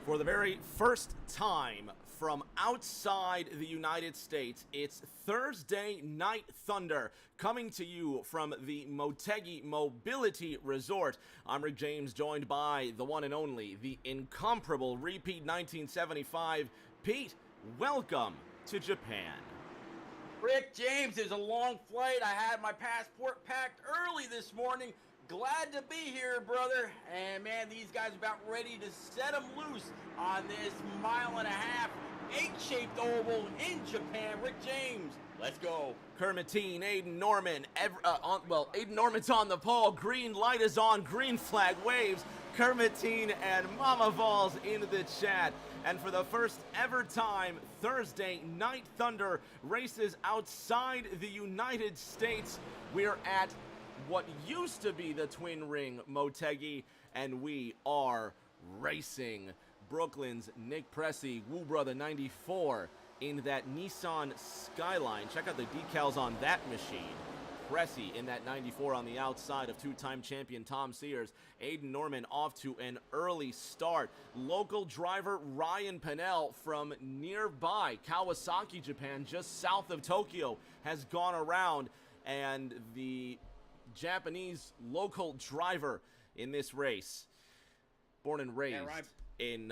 For the very first time from outside the United States, it's Thursday Night Thunder coming to you from the Motegi Mobility Resort. I'm Rick James, joined by the one and only, the incomparable repeat 1975. Pete, welcome to Japan. Rick James, is a long flight. I had my passport packed early this morning. Glad to be here, brother. And man, these guys are about ready to set them loose on this mile-and-a-half, egg-shaped oval in Japan. Rick James, let's go. Kermitine, Aiden Norman, Aiden Norman's on the pole. Green light is on, green flag waves. Kermitine and Mama Vols into the chat. And for the first ever time, Thursday Night Thunder races outside the United States. We're at what used to be the Twin Ring Motegi, and we are racing. Brooklyn's Nick Pressey, Woo Brother 94 in that Nissan Skyline. Check out the decals on that machine. Pressey in that 94 on the outside of two-time champion Tom Sears. Aiden Norman off to an early start. Local driver Ryan Pennell from nearby Kawasaki, Japan, just south of Tokyo, has gone around, and the Japanese local driver in this race, born and raised in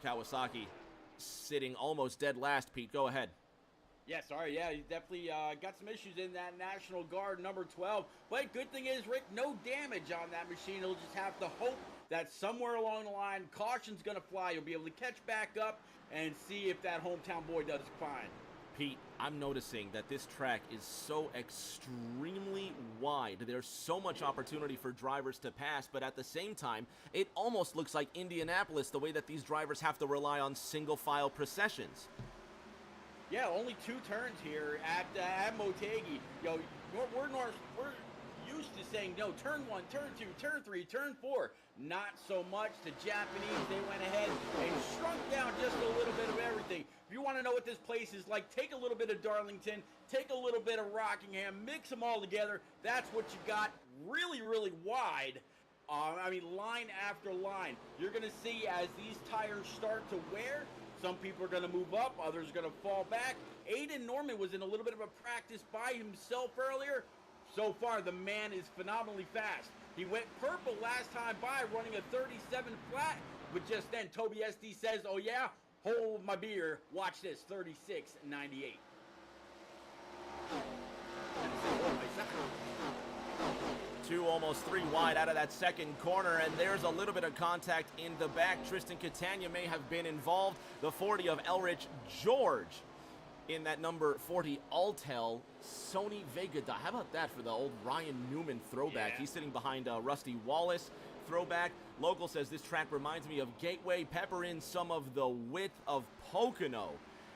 Kawasaki, sitting almost dead last. Pete, go ahead. Yeah, sorry. Yeah, you definitely got some issues in that National Guard number 12. But good thing is, Rick, no damage on that machine. He'll just have to hope that somewhere along the line, caution's going to fly. You'll be able to catch back up and see if that hometown boy does fine. Pete, I'm noticing that this track is so extremely wide. There's so much opportunity for drivers to pass, but at the same time, it almost looks like Indianapolis, the way that these drivers have to rely on single-file processions. Yeah, only two turns here at Motegi. We're used to saying, no, turn one, turn two, turn three, turn four. Not so much. The Japanese, they went ahead and shrunk down just a little bit of everything. If you want to know what this place is like, take a little bit of Darlington, take a little bit of Rockingham, mix them all together. That's what you got. Really, really wide. Line after line. You're going to see as these tires start to wear, some people are going to move up, others are going to fall back. Aiden Norman was in a little bit of a practice by himself earlier. So far, the man is phenomenally fast. He went purple last time by, running a 37 flat, but just then Toby SD says, oh yeah, hold my beer, watch this, 36.98. Two, almost three wide out of that second corner, and there's a little bit of contact in the back. Tristan Catania may have been involved. The 40 of Elrich George in that number 40 Altel Sony Vega. How about that for the old Ryan Newman throwback? Yeah. He's sitting behind Rusty Wallace throwback. Local says this track reminds me of Gateway. Pepper in some of the width of Pocono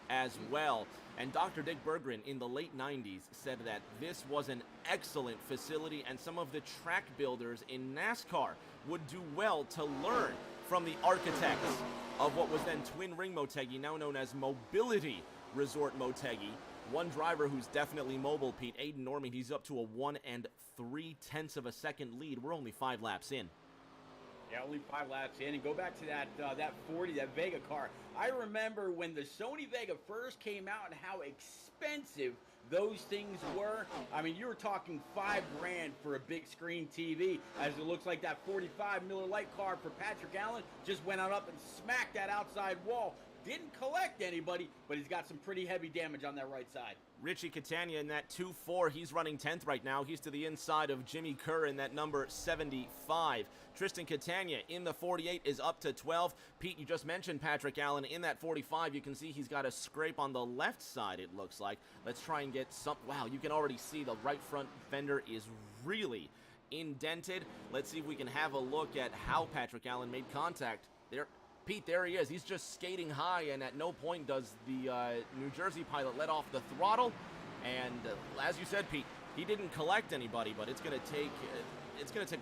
as well. And Dr. Dick Berggren in the late 90s said that this was an excellent facility, and some of the track builders in NASCAR would do well to learn from the architects of what was then Twin Ring Motegi, now known as Mobility Resort Motegi. One driver who's definitely mobile, Pete, Aiden Norman, he's up to a 1 3/10 of a second lead. We're only 5 laps in. Yeah, only 5 laps in. And go back to that 40, that Vega car. I remember when the Sony Vega first came out and how expensive those things were. I mean, you were talking $5,000 for a big screen TV, as it looks like that 45 Miller Lite car for Patrick Allen just went on up and smacked that outside wall. Didn't collect anybody, but he's got some pretty heavy damage on that right side. Richie Catania in that 2-4, he's running 10th right now. He's to the inside of Jimmy Kerr in that number 75. Tristan Catania in the 48 is up to 12. Pete, you just mentioned Patrick Allen in that 45. You can see he's got a scrape on the left side, it looks like. Let's try and get some. Wow, you can already see the right front fender is really indented. Let's see if we can have a look at how Patrick Allen made contact there. Pete, there he is. He's just skating high, and at no point does the New Jersey pilot let off the throttle. And as you said, Pete, he didn't collect anybody, but it's going to take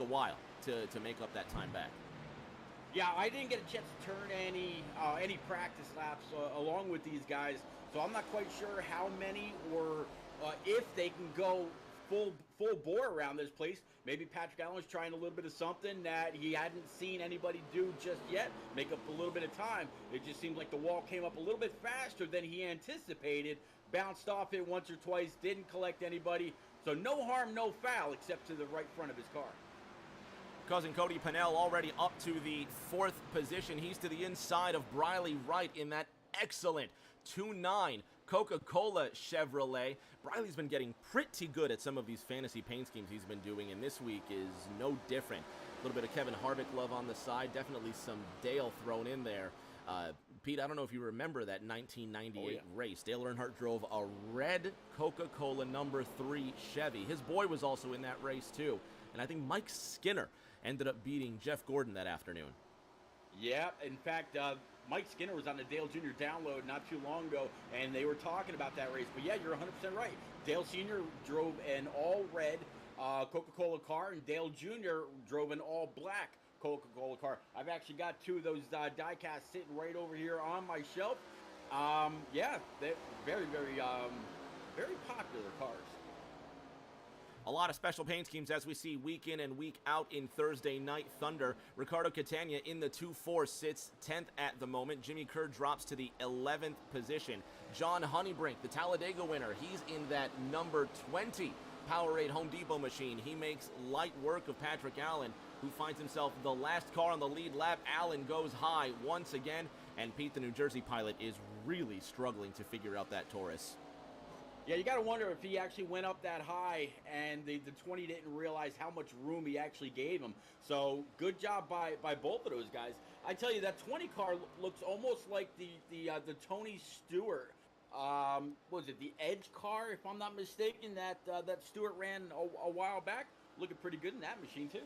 a while to make up that time back. Yeah, I didn't get a chance to turn any practice laps along with these guys, so I'm not quite sure how many or if they can go full bore around this place. Maybe Patrick Allen's trying a little bit of something that he hadn't seen anybody do just yet. Make up a little bit of time. It just seemed like the wall came up a little bit faster than he anticipated. Bounced off it once or twice. Didn't collect anybody. So no harm, no foul, except to the right front of his car. Cousin Cody Pennell already up to the 4th position. He's to the inside of Briley Wright in that excellent 2.9 Coca-Cola Chevrolet. Briley's been getting pretty good at some of these fantasy paint schemes he's been doing, and this week is no different. A little bit of Kevin Harvick love on the side, definitely some Dale thrown in there. Pete, I don't know if you remember that 1998 race. Dale Earnhardt drove a red Coca-Cola number 3 Chevy. His boy was also in that race too, and I think Mike Skinner ended up beating Jeff Gordon that afternoon. Yeah, in fact, Mike Skinner was on the Dale Jr. download not too long ago, and they were talking about that race. But yeah, you're 100% right. Dale Sr. drove an all-red Coca-Cola car, and Dale Jr. drove an all-black Coca-Cola car. I've actually got 2 of those die-casts sitting right over here on my shelf. Yeah, they're very, very, very popular cars. A lot of special paint schemes as we see week in and week out in Thursday Night Thunder. Ricardo Catania in the 2-4 sits 10th at the moment. Jimmy Kerr drops to the 11th position. John Honeybrink, the Talladega winner, he's in that number 20 Powerade Home Depot machine. He makes light work of Patrick Allen, who finds himself the last car on the lead lap. Allen goes high once again, and Pete, the New Jersey pilot, is really struggling to figure out that Taurus. Yeah, you got to wonder if he actually went up that high and the 20 didn't realize how much room he actually gave him. So good job by both of those guys. I tell you, that 20 car looks almost like the Tony Stewart. What was it, the Edge car, if I'm not mistaken, that Stewart ran a while back. Looking pretty good in that machine too.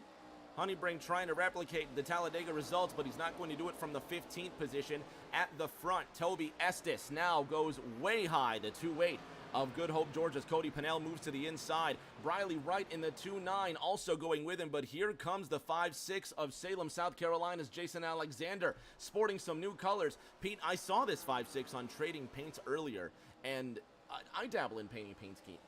Honeybrink trying to replicate the Talladega results, but he's not going to do it from the 15th position. At the front, Toby Estes now goes way high, the 2.8 of Good Hope, Georgia's Cody Pennell moves to the inside. Briley Wright in the 2.9 also going with him, but here comes the 5.6 of Salem, South Carolina's Jason Alexander, sporting some new colors. Pete, I saw this 5.6 on Trading Paints earlier, and I dabble in painting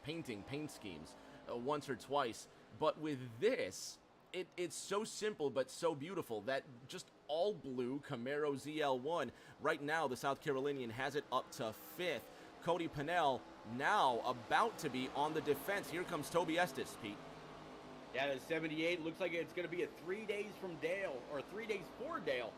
paint schemes once or twice, but with this, it's so simple but so beautiful. That just all blue Camaro ZL1. Right now, the South Carolinian has it up to 5th. Cody Pennell now about to be on the defense. Here comes Toby Estes, Pete. Yeah, the 78 looks like it's going to be a 3 days from Dale, or 3 days for Dale.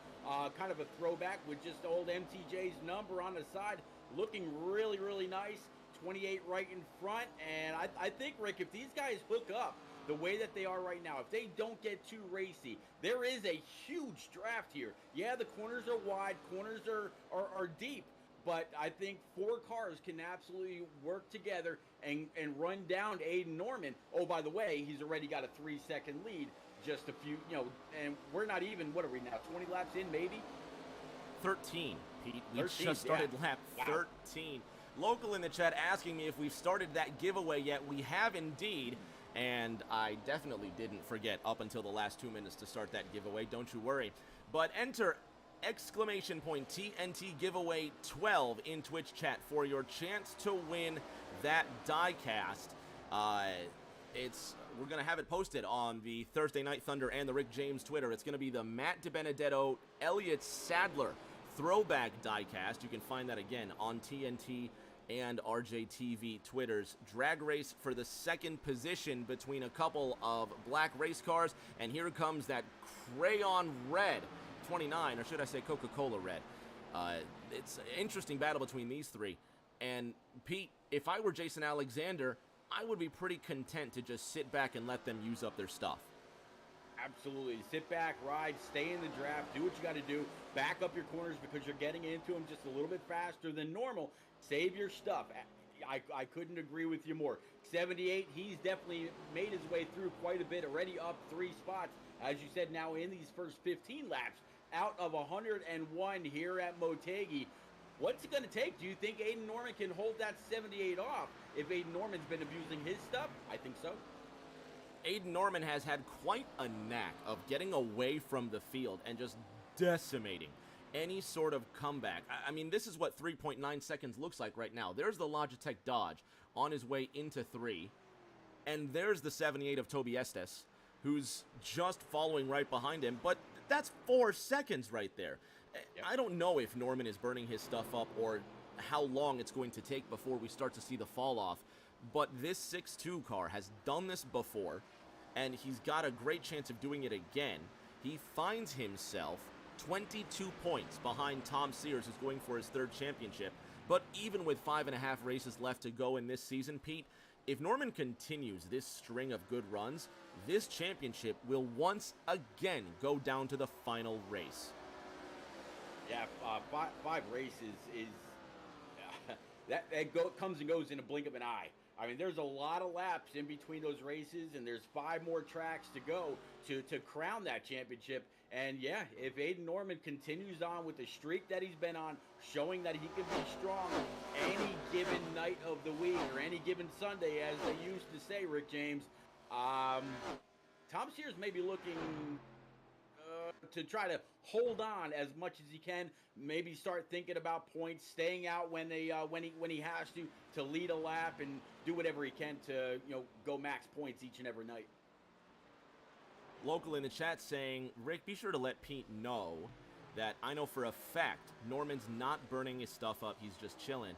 Kind of a throwback with just old MTJ's number on the side. Looking really, really nice. 28 right in front. And I think, Rick, if these guys hook up the way that they are right now, if they don't get too racy, there is a huge draft here. Yeah, the corners are wide, corners are deep. But I think 4 cars can absolutely work together and run down Aiden Norman. Oh, by the way, he's already got a 3-second lead. Just a few, and we're not even, what are we now, 20 laps in, maybe? 13, Pete. We 13, just started lap Wow. 13. Local in the chat asking me if we've started that giveaway yet. We have indeed. And I definitely didn't forget up until the last 2 minutes to start that giveaway. Don't you worry. But enter exclamation point TNT giveaway 12 in Twitch chat for your chance to win that diecast. We're gonna have it posted on the Thursday Night Thunder and the Rick James Twitter. It's gonna be the Matt DiBenedetto Elliott Sadler throwback diecast. You can find that again on TNT and RJTV Twitter's. Drag race for the 2nd position between a couple of black race cars, and here comes that crayon red 29, or should I say Coca-Cola red. It's an interesting battle between these 3. And Pete, if I were Jason Alexander, I would be pretty content to just sit back and let them use up their stuff. Absolutely. Sit back, ride, stay in the draft, do what you got to do. Back up your corners because you're getting into them just a little bit faster than normal. Save your stuff. I couldn't agree with you more. 78, he's definitely made his way through quite a bit, already up 3 spots. As you said, now in these first 15 laps, out of 101 here at Motegi. What's it going to take? Do you think Aiden Norman can hold that 78 off if Aiden Norman's been abusing his stuff? I think so. Aiden Norman has had quite a knack of getting away from the field and just decimating any sort of comeback. I mean, this is what 3.9 seconds looks like right now. There's the Logitech Dodge on his way into 3. And there's the 78 of Toby Estes, who's just following right behind him, but that's 4 seconds right there. Yep. I don't know if Norman is burning his stuff up or how long it's going to take before we start to see the fall off, but this 6-2 car has done this before, and he's got a great chance of doing it again. He finds himself 22 points behind Tom Sears, who's going for his 3rd championship, but even with 5.5 races left to go in this season, Pete, if Norman continues this string of good runs, this championship will once again go down to the final race. Yeah, 5 races is that comes and goes in a blink of an eye. I mean, there's a lot of laps in between those races, and there's 5 more tracks to go to crown that championship. And yeah, if Aiden Norman continues on with the streak that he's been on, showing that he can be strong any given night of the week or any given Sunday, as they used to say, Rick James, Tom Sears may be looking to try to hold on as much as he can. Maybe start thinking about points, staying out when he has to lead a lap and do whatever he can to go max points each and every night. Local in the chat saying, Rick, be sure to let Pete know that I know for a fact Norman's not burning his stuff up. He's just chilling.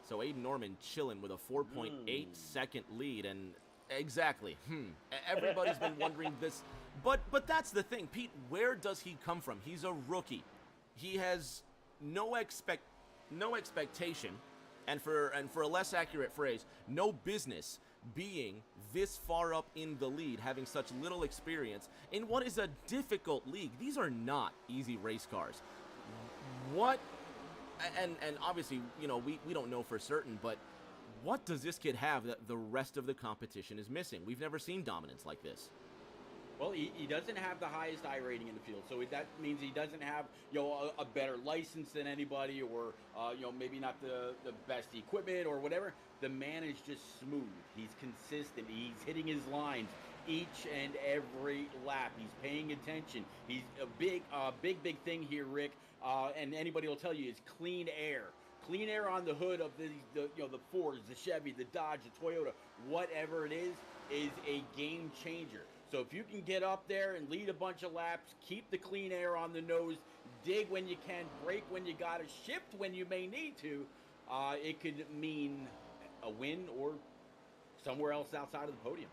So Aiden Norman chilling with a 4.8 second lead, and exactly. Everybody's been wondering this, but that's the thing, Pete. Where does he come from? He's a rookie. He has no expectation, and for a less accurate phrase, no business being this far up in the lead, having such little experience in what is a difficult league. These are not easy race cars. What, and obviously, we don't know for certain, but what does this kid have that the rest of the competition is missing? We've never seen dominance like this. Well, he doesn't have the highest I rating in the field, so that means he doesn't have a better license than anybody, or maybe not the best equipment or whatever. The man is just smooth. He's consistent. He's hitting his lines each and every lap. He's paying attention. He's a big thing here, Rick. And anybody will tell you is clean air. Clean air on the hood of the Fords, the Chevy, the Dodge, the Toyota, whatever it is a game changer. So if you can get up there and lead a bunch of laps, keep the clean air on the nose, dig when you can, brake when you got to, shift when you may need to, it could mean a win or somewhere else outside of the podium.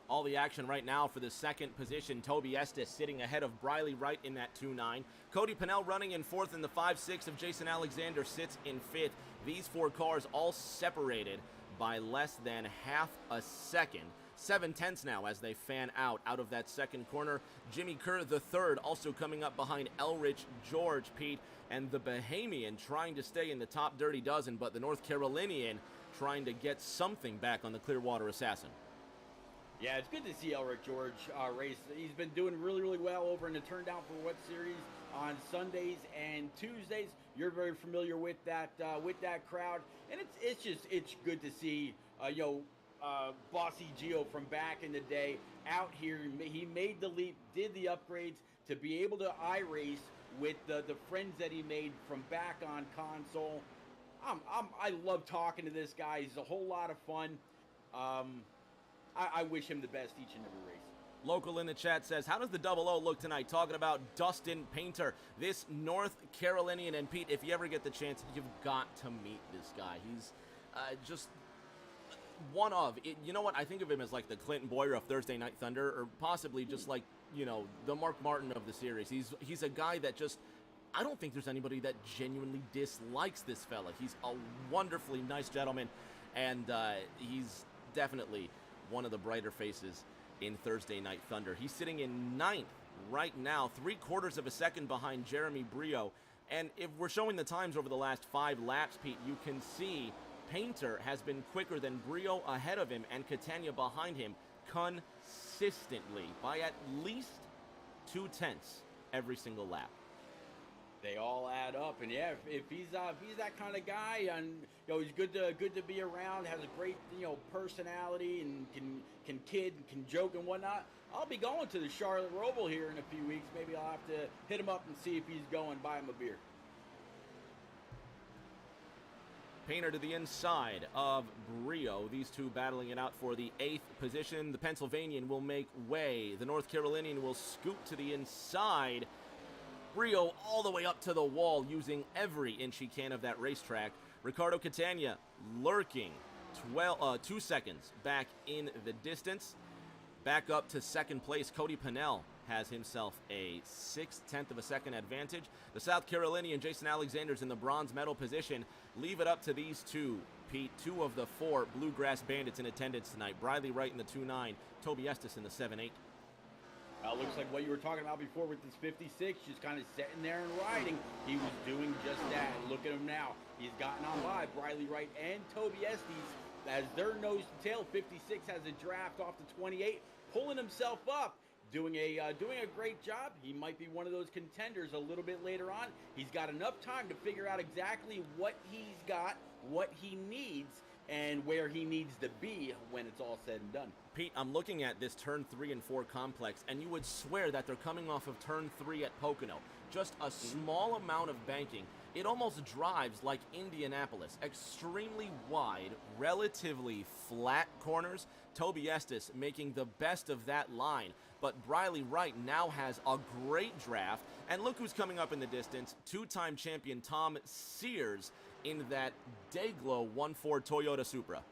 All the action right now for the 2nd position. Toby Estes sitting ahead of Briley Wright in that 2-9. Cody Pennell running in 4th, and the 5-6 of Jason Alexander sits in 5th. These 4 cars all separated by less than half a second. 7/10 now as they fan out of that 2nd corner. Jimmy Kerr the 3rd also coming up behind Elrich George, Pete, and the Bahamian trying to stay in the top dirty dozen, but the North Carolinian trying to get something back on the Clearwater Assassin. Yeah, it's good to see Elric George race. He's been doing really, really well over in the Turn Down for What series on Sundays and Tuesdays. You're very familiar with that crowd, and it's good to see Bossy Gio from back in the day out here. He made the leap, did the upgrades to be able to iRace with the friends that he made from back on console. I love talking to this guy. He's a whole lot of fun. I wish him the best each and every race. Local in the chat says, how does the 00 look tonight? Talking about Dustin Painter, this North Carolinian. And Pete, if you ever get the chance, you've got to meet this guy. He's just one of it. You know what? I think of him as like the Clinton Boyer of Thursday Night Thunder, or possibly just like, the Mark Martin of the series. He's a guy that just, I don't think there's anybody that genuinely dislikes this fella. He's a wonderfully nice gentleman, and he's definitely one of the brighter faces in Thursday Night Thunder. He's sitting in 9th right now, 3/4 of a second behind Jeremy Brio. And if we're showing the times over the last 5 laps, Pete, you can see Painter has been quicker than Brio ahead of him and Catania behind him consistently by at least 0.2 every single lap. They all add up, and yeah, if he's that kind of guy, and he's good to be around, has a great personality, and can kid and can joke and whatnot. I'll be going to the Charlotte Roval here in a few weeks. Maybe I'll have to hit him up and see if he's going, buy him a beer. Painter to the inside of Brio. These two battling it out for the 8th position. The Pennsylvanian will make way. The North Carolinian will scoop to the inside. Brio all the way up to the wall, using every inch he can of that racetrack. Ricardo Catania lurking 2 seconds back in the distance. Back up to second place, Cody Pennell has himself a 6/10 of a second advantage. The South Carolinian Jason Alexander's in the bronze medal position. Leave it up to these two, Pete. 2 of the 4 Bluegrass Bandits in attendance tonight. Briley Wright in the 2.9, Toby Estes in the 7.8. Looks like what you were talking about before with this 56, just kind of sitting there and riding. He was doing just that. Look at him now. He's gotten on by Briley Wright and Toby Estes as their nose to tail. 56 has a draft off the 28, pulling himself up. Doing a great job. He might be one of those contenders a little bit later on. He's got enough time to figure out exactly what he's got, what he needs, and where he needs to be when it's all said and done. Pete, I'm looking at this turn 3 and 4 complex, and you would swear that they're coming off of turn 3 at Pocono. Just a small amount of banking. It almost drives like Indianapolis. Extremely wide, relatively flat corners. Toby Estes making the best of that line. But Briley Wright now has a great draft. And look who's coming up in the distance. 2-time champion Tom Sears in that Dayglow 1.4 Toyota Supra.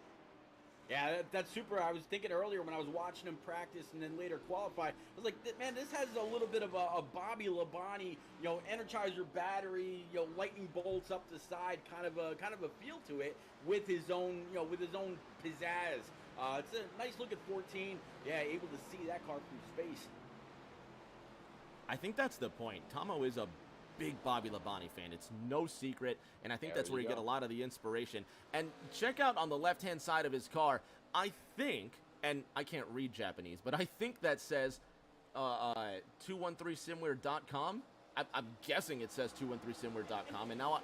Yeah, that Supra, I was thinking earlier when I was watching him practice and then later qualify, I was like, man, this has a little bit of a Bobby Labonte, Energizer battery, lightning bolts up the side, kind of a feel to it with his own, pizzazz. It's a nice look at 14. Yeah, able to see that car from space. I think that's the point. Tomo is a big Bobby Labonte fan. It's no secret, and I think that's where you get a lot of the inspiration. And check out on the left-hand side of his car, I think, and I can't read Japanese, but I think that says 213simware.com. I'm guessing it says 213simware.com, and now I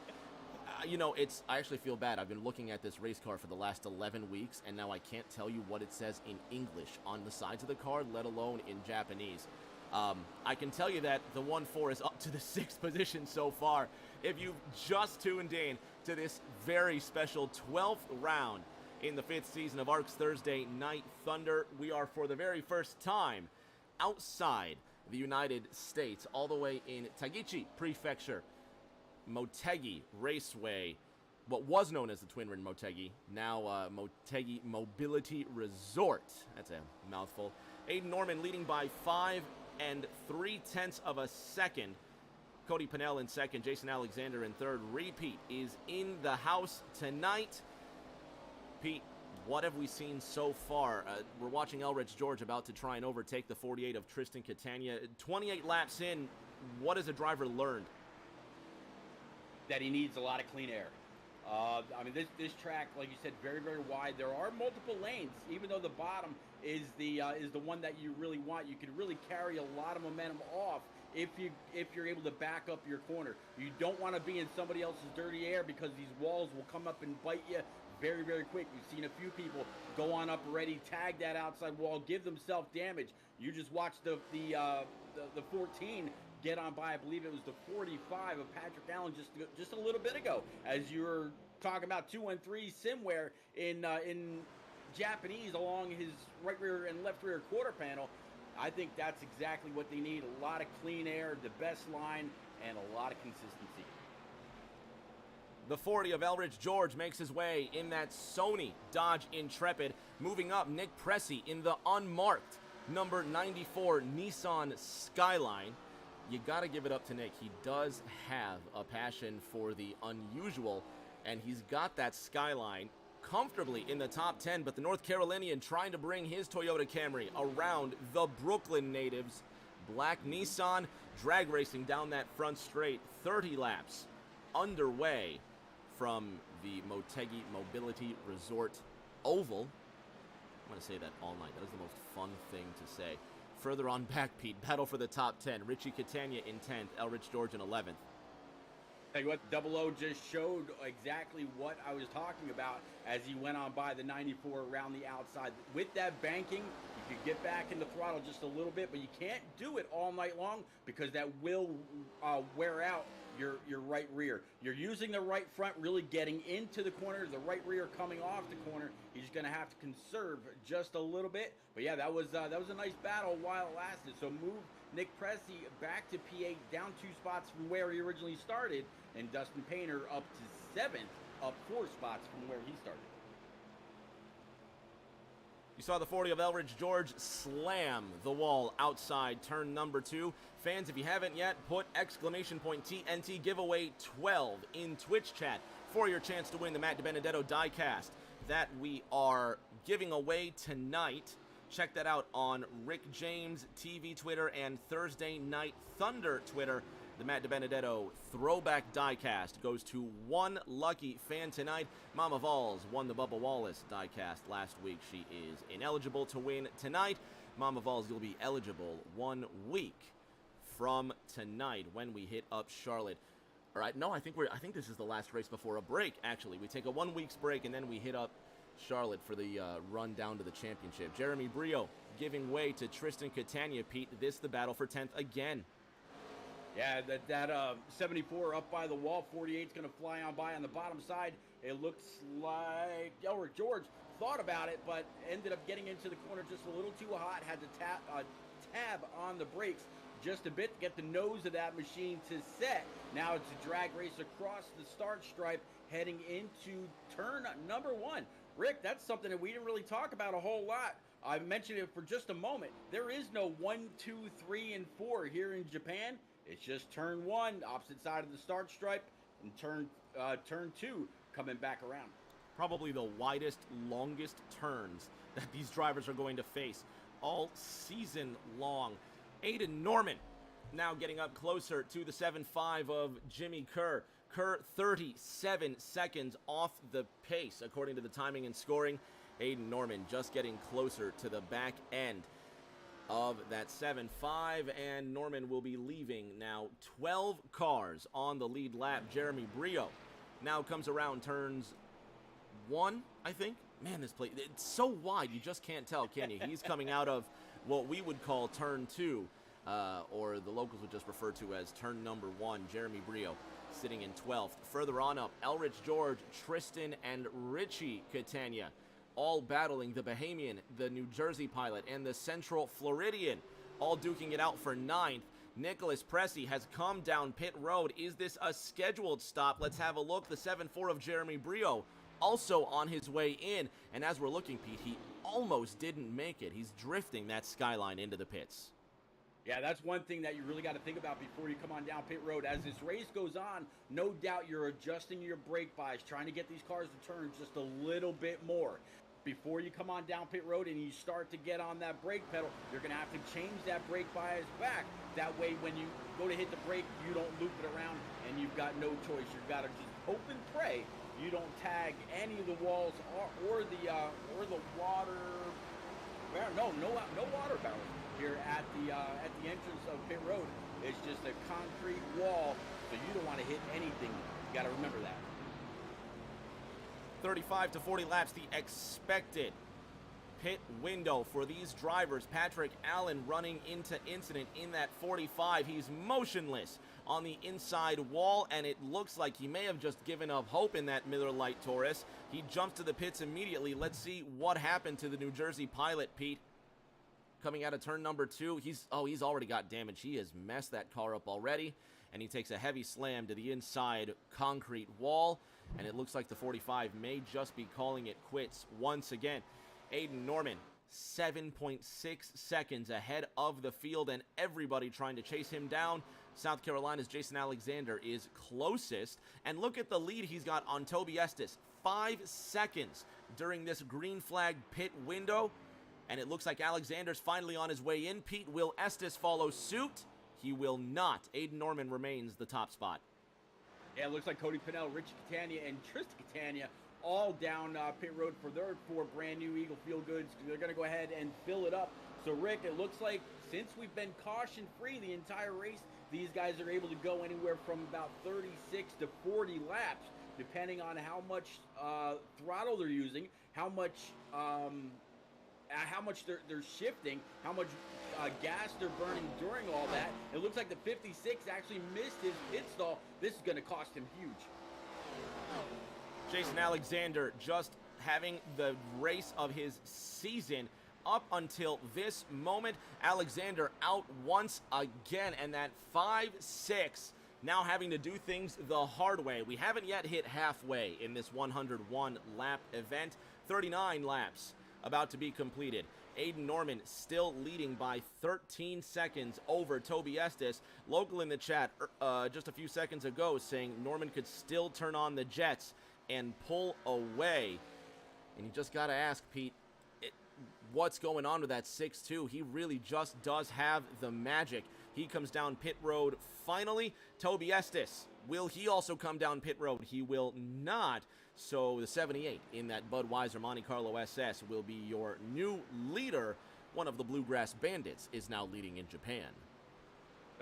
actually feel bad. I've been looking at this race car for the last 11 weeks, and now I can't tell you what it says in English on the sides of the car, let alone in Japanese. I can tell you that the 1.4 is up to the 6th position so far. If you've just tuned in to this very special 12th round in the 5th season of ARC's Thursday Night Thunder, we are for the very first time outside the United States, all the way in Tagichi Prefecture, Motegi Raceway, what was known as the Twin Ring Motegi, now Motegi Mobility Resort. That's a mouthful. Aiden Norman leading by 5 3/10 of a second. Cody Pennell in second, Jason Alexander in third. Repeat is in the house tonight. Pete, what have we seen so far? We're watching Elrich George about to try and overtake the 48 of Tristan Catania. 28 laps in, what has a driver learned? That he needs a lot of clean air. This track, like you said, very, very wide. There are multiple lanes, even though the bottom is the one that you really want. You can really carry a lot of momentum off if you're able to back up your corner. You don't want to be in somebody else's dirty air because these walls will come up and bite you very, very quick. We've seen a few people go on up already, tag that outside wall, give themselves damage. You just watched the 14 get on by, I believe it was the 45 of Patrick Allen just a little bit ago, as you were talking about 213 Simware in Japanese along his right rear and left rear quarter panel. I think that's exactly what they need. A lot of clean air, the best line, and a lot of consistency. The 40 of Elrich George makes his way in that Sony Dodge Intrepid. Moving up, Nick Pressey in the unmarked number 94 Nissan Skyline. You got to give it up to Nick. He does have a passion for the unusual, and he's got that Skyline comfortably in the top 10, but the North Carolinian trying to bring his Toyota Camry around the Brooklyn natives. Black Nissan drag racing down that front straight. 30 laps underway from the Motegi Mobility Resort Oval. I'm going to say that all night. That is the most fun thing to say. Further on back, Pete, battle for the top 10. Richie Catania in 10th, Elrich George in 11th. Tell you what, Double O just showed exactly what I was talking about as he went on by the 94 around the outside. With that banking, he You get back in the throttle just a little bit, but you can't do it all night long because that will wear out your right rear. You're using the right front, really getting into the corner, the right rear coming off the corner. You're just gonna have to conserve just a little bit. But yeah, that was a nice battle while it lasted. So move Nick Pressey back to P8, down 2 spots from where he originally started, and Dustin Painter up to 7th, up 4 spots from where he started. You saw the 40 of Elridge George slam the wall outside turn number 2. Fans, if you haven't yet, put exclamation point TNT giveaway 12 in Twitch chat for your chance to win the Matt DiBenedetto diecast that we are giving away tonight. Check that out on Rick James TV Twitter and Thursday Night Thunder Twitter. The Matt DiBenedetto throwback diecast goes to one lucky fan tonight. Mama Vols won the Bubba Wallace diecast last week. She is ineligible to win tonight. Mama Vols, you'll be eligible 1 week from tonight when we hit up Charlotte. All right, no, I think this is the last race before a break. Actually, we take a 1 week's break and then we hit up Charlotte for the run down to the championship. Jeremy Brio giving way to Tristan Catania. Pete, this the battle for 10th again. Yeah, that 74 up by the wall, 48's going to fly on by on the bottom side. It looks like Elric George thought about it, but ended up getting into the corner just a little too hot. Had to tab on the brakes just a bit to get the nose of that machine to set. Now it's a drag race across the start stripe, heading into turn number 1. Rick, that's something that we didn't really talk about a whole lot. I mentioned it for just a moment. There is no 1, 2, 3, and 4 here in Japan. It's just turn 1, opposite side of the start stripe, and turn 2 coming back around. Probably the widest, longest turns that these drivers are going to face all season long. Aiden Norman now getting up closer to the 7.5 of Jimmy Kerr. Kerr 37 seconds off the pace, according to the timing and scoring. Aiden Norman just getting closer to the back end of that 7.5, and Norman will be leaving now. 12 cars on the lead lap. Jeremy Brio now comes around turns 1, I think. Man, this place, it's so wide, you just can't tell, can you? He's coming out of what we would call turn 2, or the locals would just refer to as turn number 1. Jeremy Brio sitting in 12th. Further on up, Elridge George, Tristan, and Richie Catania, all battling the Bahamian, the New Jersey pilot, and the Central Floridian, all duking it out for 9th. Nicholas Pressey has come down pit road. Is this a scheduled stop? Let's have a look. The 7.4 of Jeremy Brio also on his way in. And as we're looking, Pete, he almost didn't make it. He's drifting that Skyline into the pits. Yeah, that's one thing that you really got to think about before you come on down pit road. As this race goes on, no doubt you're adjusting your brake bias, trying to get these cars to turn just a little bit more. Before you come on down pit road and you start to get on that brake pedal, you're going to have to change that brake bias back. That way, when you go to hit the brake, you don't loop it around and you've got no choice. You've got to just hope and pray you don't tag any of the walls or the water. No water barrels here at the entrance of pit road. It's just a concrete wall, so you don't want to hit anything. You got to remember that. 35 to 40 laps, the expected pit window for these drivers. Patrick Allen running into incident in that 45. He's motionless on the inside wall, and it looks like he may have just given up hope in that Miller Lite Taurus. He jumps to the pits immediately. Let's see what happened to the New Jersey pilot, Pete. Coming out of turn number 2, he's already got damage. He has messed that car up already, and he takes a heavy slam to the inside concrete wall, and it looks like the 45 may just be calling it quits once again. Aiden Norman, 7.6 seconds ahead of the field, and everybody trying to chase him down. South Carolina's Jason Alexander is closest, and look at the lead he's got on Toby Estes. 5 seconds during this green flag pit window, and it looks like Alexander's finally on his way in. Pete, will Estes follow suit? He will not. Aiden Norman remains the top spot. Yeah, it looks like Cody Pinnell, Richie Catania, and Tristan Catania all down pit road for their 4 brand new Eagle Field Goods. They're going to go ahead and fill it up. So, Rick, it looks like since we've been caution-free the entire race, these guys are able to go anywhere from about 36 to 40 laps, depending on how much throttle they're using, how much how much they're shifting, how much gas they're burning during all that. It looks like the 56 actually missed his pit stall. This is going to cost him huge. Jason Alexander just having the race of his season up until this moment. Alexander out once again, and that 5-6 now having to do things the hard way. We haven't yet hit halfway in this 101 lap event. 39 laps about to be completed. Aiden Norman still leading by 13 seconds over Toby Estes. Local in the chat just a few seconds ago saying Norman could still turn on the jets and pull away. And you just got to ask, Pete, what's going on with that 6-2? He really just does have the magic. He comes down pit road finally. Toby Estes, will he also come down pit road? He will not. So the 78 in that Budweiser Monte Carlo SS will be your new leader. One of the Bluegrass Bandits is now leading in Japan.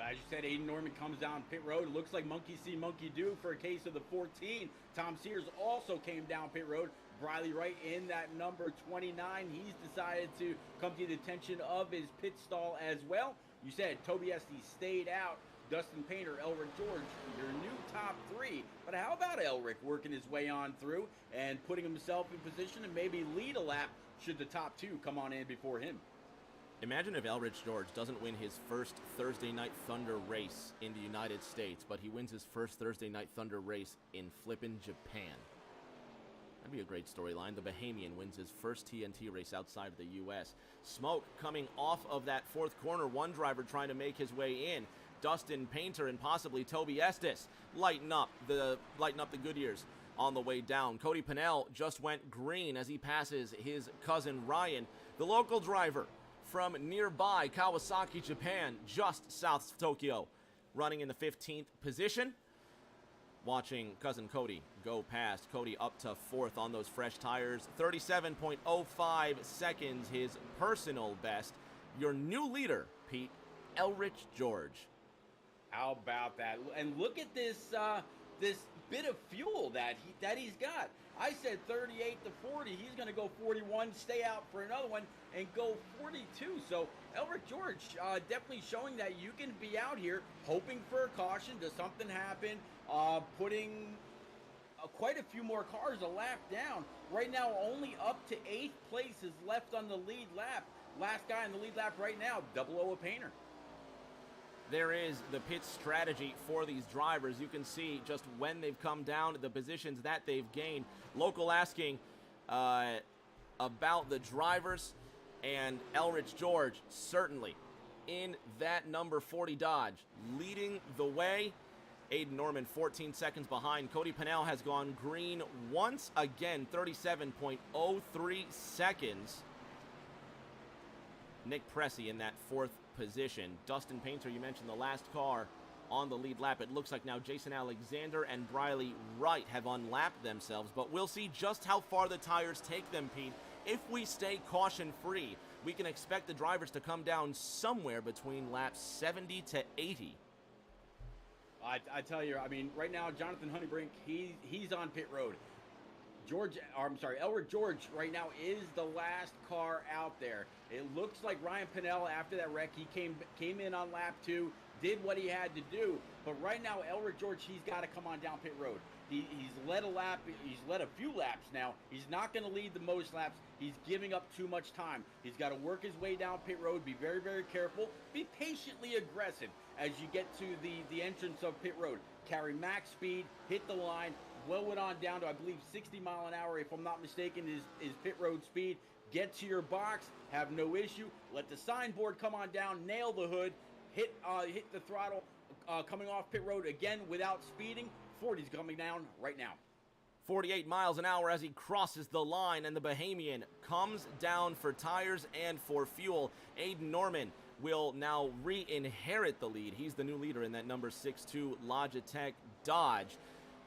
As you said, Aiden Norman comes down pit road. Looks like monkey see, monkey do for a case of the 14. Tom Sears also came down pit road. Briley Wright in that number 29. He's decided to come to the attention of his pit stall as well. You said Toby Estes stayed out. Dustin Painter, Elric George, your new top three. But how about Elric working his way on through and putting himself in position to maybe lead a lap should the top two come on in before him? Imagine if Elric George doesn't win his first Thursday Night Thunder race in the United States, but he wins his first Thursday Night Thunder race in flippin' Japan. That'd be a great storyline. The Bahamian wins his first TNT race outside of the U.S. Smoke coming off of that fourth corner. One driver trying to make his way in. Dustin Painter and possibly Toby Estes lighten up the Goodyears on the way down. Cody Pennell just went green as he passes his cousin Ryan. The local driver from nearby Kawasaki, Japan, just south of Tokyo, running in the 15th position. Watching cousin Cody go past. Cody up to fourth on those fresh tires. 37.05 seconds, his personal best. Your new leader, Pete, Elric George. How about that? And look at this this bit of fuel that he's got. I said 38 to 40. He's going to go 41, stay out for another one, and go 42. So Elric George definitely showing that you can be out here hoping for a caution. Does something happen? Putting quite a few more cars a lap down. Right now, only up to 8th place is left on the lead lap. Last guy in the lead lap right now, 00 a Painter. There is the pit strategy for these drivers. You can see just when they've come down, the positions that they've gained. Local asking about the drivers, and Elric George certainly in that number 40 Dodge, leading the way. Aiden Norman 14 seconds behind. Cody Pennell has gone green once again, 37.03 seconds. Nick Pressey in that fourth position. Dustin Painter, you mentioned the last car on the lead lap. It looks like now Jason Alexander and Briley Wright have unlapped themselves, but we'll see just how far the tires take them, Pete. If we stay caution-free, we can expect the drivers to come down somewhere between laps 70 to 80. I tell you, I mean, right now, Jonathan Honeybrink, he's on pit road. Elric George right now is the last car out there. It looks like Ryan Pennell, after that wreck, he came in on lap 2, did what he had to do. But right now, Elric George, he's got to come on down pit road. He's led a lap. He's led a few laps now. He's not going to lead the most laps. He's giving up too much time. He's got to work his way down pit road. Be very, very careful. Be patiently aggressive as you get to the entrance of pit road. Carry max speed, hit the line, blow it on down to, I believe, 60 mile an hour, if I'm not mistaken, is pit road speed. Get to your box, have no issue. Let the signboard come on down, nail the hood, hit the throttle coming off pit road again without speeding. 40's coming down right now. 48 miles an hour as he crosses the line, and the Bahamian comes down for tires and for fuel. Aiden Norman will now re-inherit the lead. He's the new leader in that number 62 Logitech Dodge,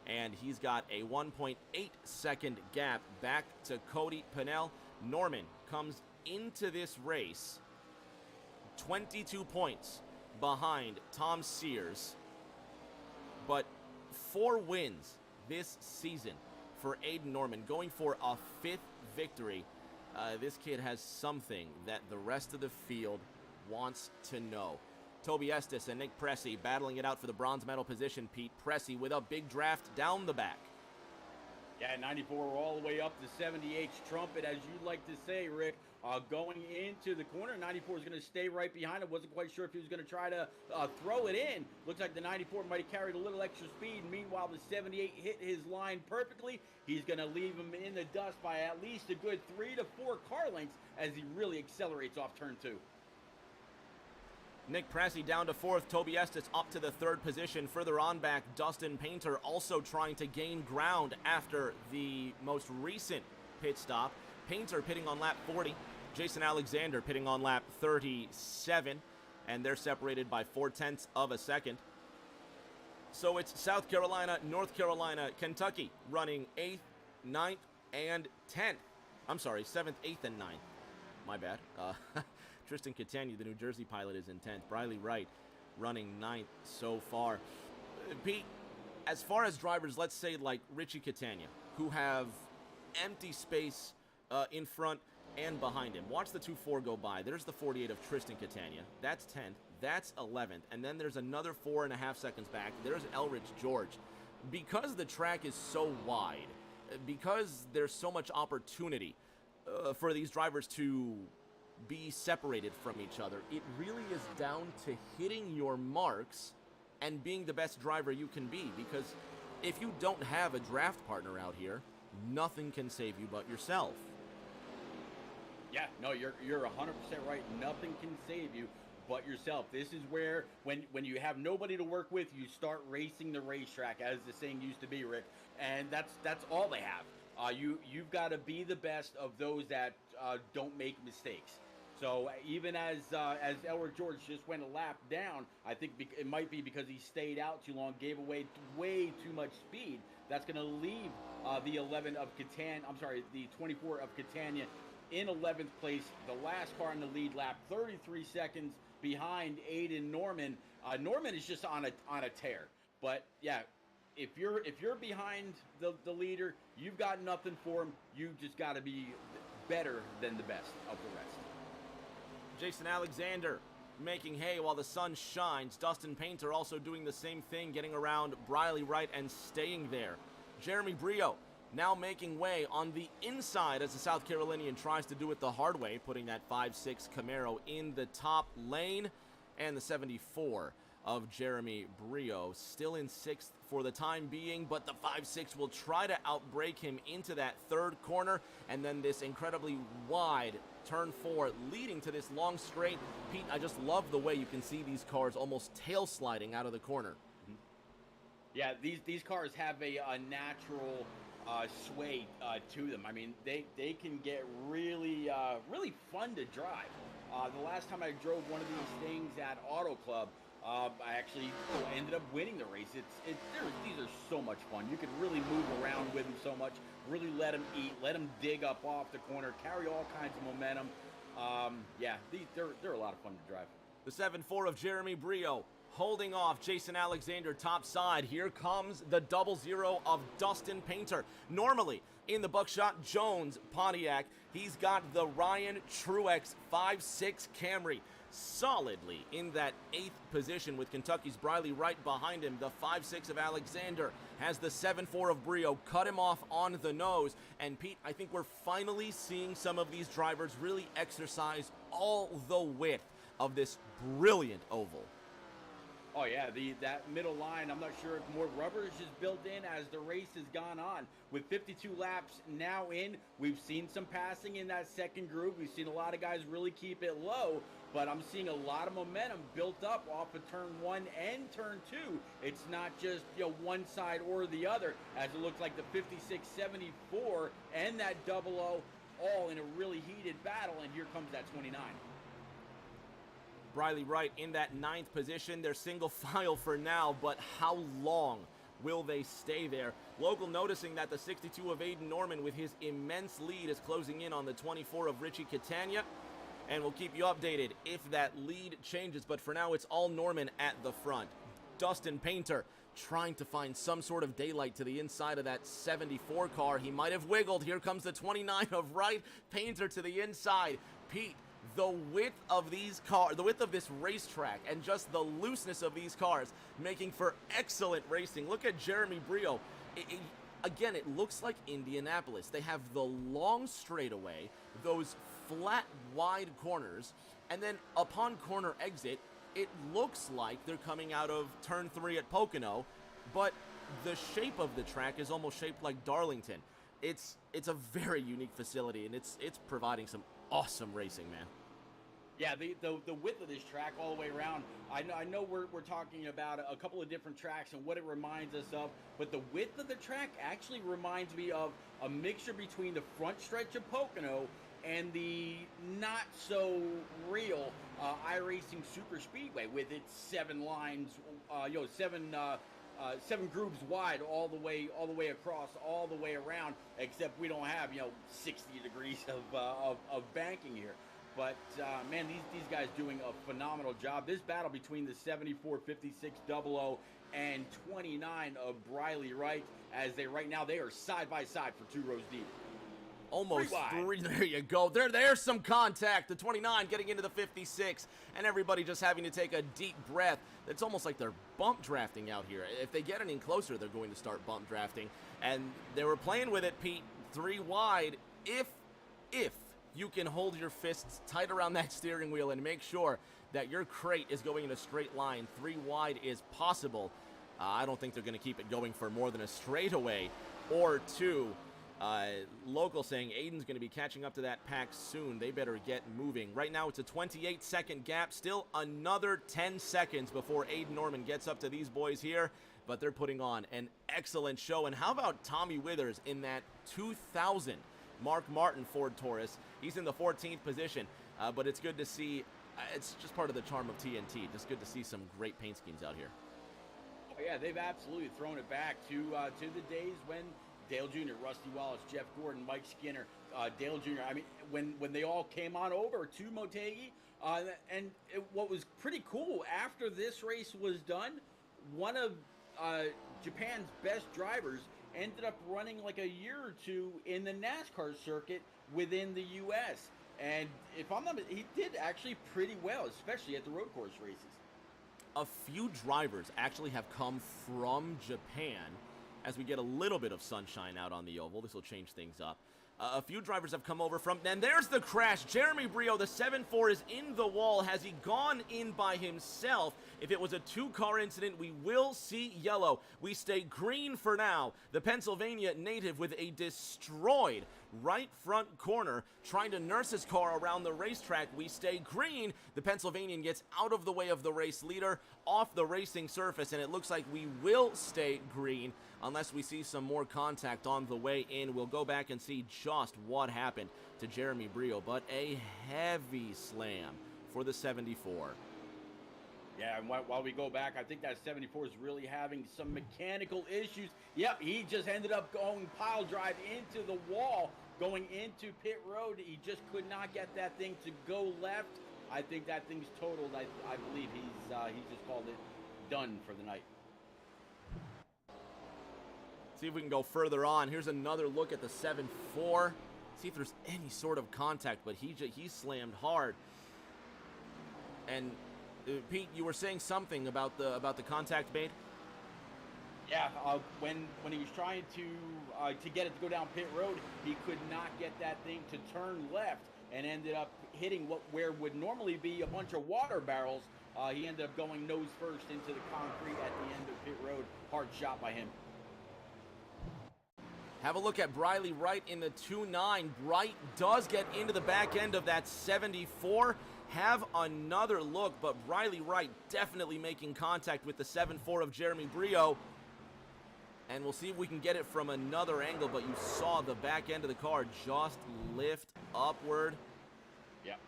and he's got a 1.8 second gap back to Cody Pennell. Norman comes into this race 22 points behind Tom Sears, but 4 wins this season for Aiden Norman, going for a 5th victory. this kid has something that the rest of the field wants to know. Toby Estes and Nick Pressey battling it out for the bronze medal position, Pete. Pressey with a big draft down the back. Yeah, 94 all the way up to 78's trumpet, as you like to say, Rick. Going into the corner, 94 is going to stay right behind him. Wasn't quite sure if he was going to try to throw it in. Looks like the 94 might have carried a little extra speed. Meanwhile, the 78 hit his line perfectly. He's going to leave him in the dust by at least a good 3 to 4 car lengths as he really accelerates off turn 2. Nick Pressey down to 4th. Toby Estes up to the 3rd position. Further on back, Dustin Painter also trying to gain ground after the most recent pit stop. Painter pitting on lap 40. Jason Alexander pitting on lap 37. And they're separated by 0.4 of a second. So it's South Carolina, North Carolina, Kentucky running 8th, 9th, and 10th. I'm sorry, 7th, 8th, and 9th. My bad. Tristan Catania, the New Jersey pilot, is in 10th. Briley Wright running 9th so far. Pete, as far as drivers, let's say like Richie Catania, who have empty space in front and behind him. Watch the 2-4 go by. There's the 48 of Tristan Catania. That's 10th. That's 11th. And then there's another 4.5 seconds back. There's Elrich George. Because the track is so wide, because there's so much opportunity for these drivers to be separated from each other, it really is down to hitting your marks and being the best driver you can be, because if you don't have a draft partner out here, nothing can save you but yourself. Yeah, no, you're 100% right. Nothing can save you but yourself. This is where, when you have nobody to work with, you start racing the racetrack, as the saying used to be, Rick. And that's all they have. You've got to be the best of those that don't make mistakes. So even as Elric George just went a lap down, I think it might be because he stayed out too long, gave away way too much speed. That's going to leave the 24 of Catania in 11th place. The last car in the lead lap, 33 seconds behind Aiden Norman. Norman is just on a tear. But yeah, if you're behind the leader, you've got nothing for him. You just got to be better than the best of the rest. Jason Alexander making hay while the sun shines. Dustin Painter also doing the same thing, getting around Briley Wright and staying there. Jeremy Brio now making way on the inside as the South Carolinian tries to do it the hard way, putting that 5.6 Camaro in the top lane. And the 74 of Jeremy Brio still in 6th for the time being, but the 5.6 will try to outbrake him into that 3rd corner, and then this incredibly wide turn 4 leading to this long straight. Pete, I just love the way you can see these cars almost tail sliding out of the corner. Yeah, these cars have a natural sway to them. I mean, they can get really fun to drive. The last time I drove one of these things at Auto Club, I actually ended up winning the race. These are so much fun. You can really move around with them so much. Really let them eat, let them dig up off the corner, carry all kinds of momentum. Yeah, they're a lot of fun to drive. The 7.4 of Jeremy Brio holding off Jason Alexander top side. Here comes the 00 of Dustin Painter. Normally in the Buckshot Jones Pontiac, he's got the Ryan Truex 5.6 Camry solidly in that 8th position with Kentucky's Briley Wright behind him. The 5.6 of Alexander has the 7.4 of Brio cut him off on the nose. And Pete, I think we're finally seeing some of these drivers really exercise all the width of this brilliant oval. Oh yeah, that middle line, I'm not sure if more rubber is just built in as the race has gone on. With 52 laps now in, we've seen some passing in that second group. We've seen a lot of guys really keep it low, but I'm seeing a lot of momentum built up off of turn 1 and turn 2. It's not just, one side or the other, as it looks like the 56-74 and that 00 all in a really heated battle, and here comes that 29. Briley Wright in that 9th position. They're single file for now, but how long will they stay there? Local noticing that the 62 of Aiden Norman with his immense lead is closing in on the 24 of Richie Catania. And we'll keep you updated if that lead changes, but for now it's all Norman at the front. Dustin Painter trying to find some sort of daylight to the inside of that 74 car. He might have wiggled. Here comes the 29 of Wright. Painter to the inside. Pete, the width of these cars, the width of this racetrack, and just the looseness of these cars, making for excellent racing. Look at Jeremy Brio. Again, it looks like Indianapolis. They have the long straightaway, those flat, wide corners, and then upon corner exit, it looks like they're coming out of turn 3 at Pocono, but the shape of the track is almost shaped like Darlington. It's a very unique facility, and it's providing some awesome racing, man. Yeah, the width of this track all the way around. I know we're talking about a couple of different tracks and what it reminds us of, but the width of the track actually reminds me of a mixture between the front stretch of Pocono and the not so real iRacing Super Speedway with its 7 lines, seven grooves wide all the way across, all the way around. Except we don't have 60 degrees of banking here. But man, these guys doing a phenomenal job. This battle between the 74 56 00 and 29 of Briley Wright, as right now they are side by side for 2 rows deep. Almost 3. There you go. There's some contact. The 29 getting into the 56, and everybody just having to take a deep breath. It's almost like they're bump drafting out here. If they get any closer, they're going to start bump drafting. And they were playing with it, Pete. 3 wide. If you can hold your fists tight around that steering wheel and make sure that your crate is going in a straight line, 3 wide is possible. I don't think they're going to keep it going for more than a straightaway or 2. Local saying Aiden's going to be catching up to that pack soon. They better get moving. Right now it's a 28-second gap. Still another 10 seconds before Aiden Norman gets up to these boys here. But they're putting on an excellent show. And how about Tommy Withers in that 2000 Mark Martin Ford Taurus? He's in the 14th position. But it's good to see. It's just part of the charm of TNT. Just good to see some great paint schemes out here. Oh, yeah, they've absolutely thrown it back to the days when Dale Jr., Rusty Wallace, Jeff Gordon, Mike Skinner, Dale Jr. I mean, when they all came on over to Motegi, what was pretty cool, after this race was done, one of Japan's best drivers ended up running like a year or 2 in the NASCAR circuit within the U.S. And if I'm not, he did actually pretty well, especially at the road course races. A few drivers actually have come from Japan. As we get a little bit of sunshine out on the oval, this will change things up. A few drivers have come over from, and there's the crash. Jeremy Brio, the 7-4, is in the wall. Has he gone in by himself? If it was a 2-car incident, we will see yellow. We stay green for now. The Pennsylvania native with a destroyed right front corner, trying to nurse his car around the racetrack. We stay green. The Pennsylvanian gets out of the way of the race leader, off the racing surface, and it looks like we will stay green unless we see some more contact on the way in. We'll go back and see just what happened to Jeremy Brio, but a heavy slam for the 74. Yeah, and while we go back, I think that 74 is really having some mechanical issues. Yep, he just ended up going pile drive into the wall, going into pit road. He just could not get that thing to go left. I think that thing's totaled. I believe he's just called it done for the night. See if we can go further on. Here's another look at the 7-4. See if there's any sort of contact, but he slammed hard. And Pete, you were saying something about the contact made. Yeah, when he was trying to get it to go down pit road, he could not get that thing to turn left, and ended up hitting where would normally be a bunch of water barrels. He ended up going nose first into the concrete at the end of pit road. Hard shot by him. Have a look at Briley Wright in the 2-9. Wright does get into the back end of that 74. Have another look, but Briley Wright definitely making contact with the 7-4 of Jeremy Brio. And we'll see if we can get it from another angle, but you saw the back end of the car just lift upward. Yep.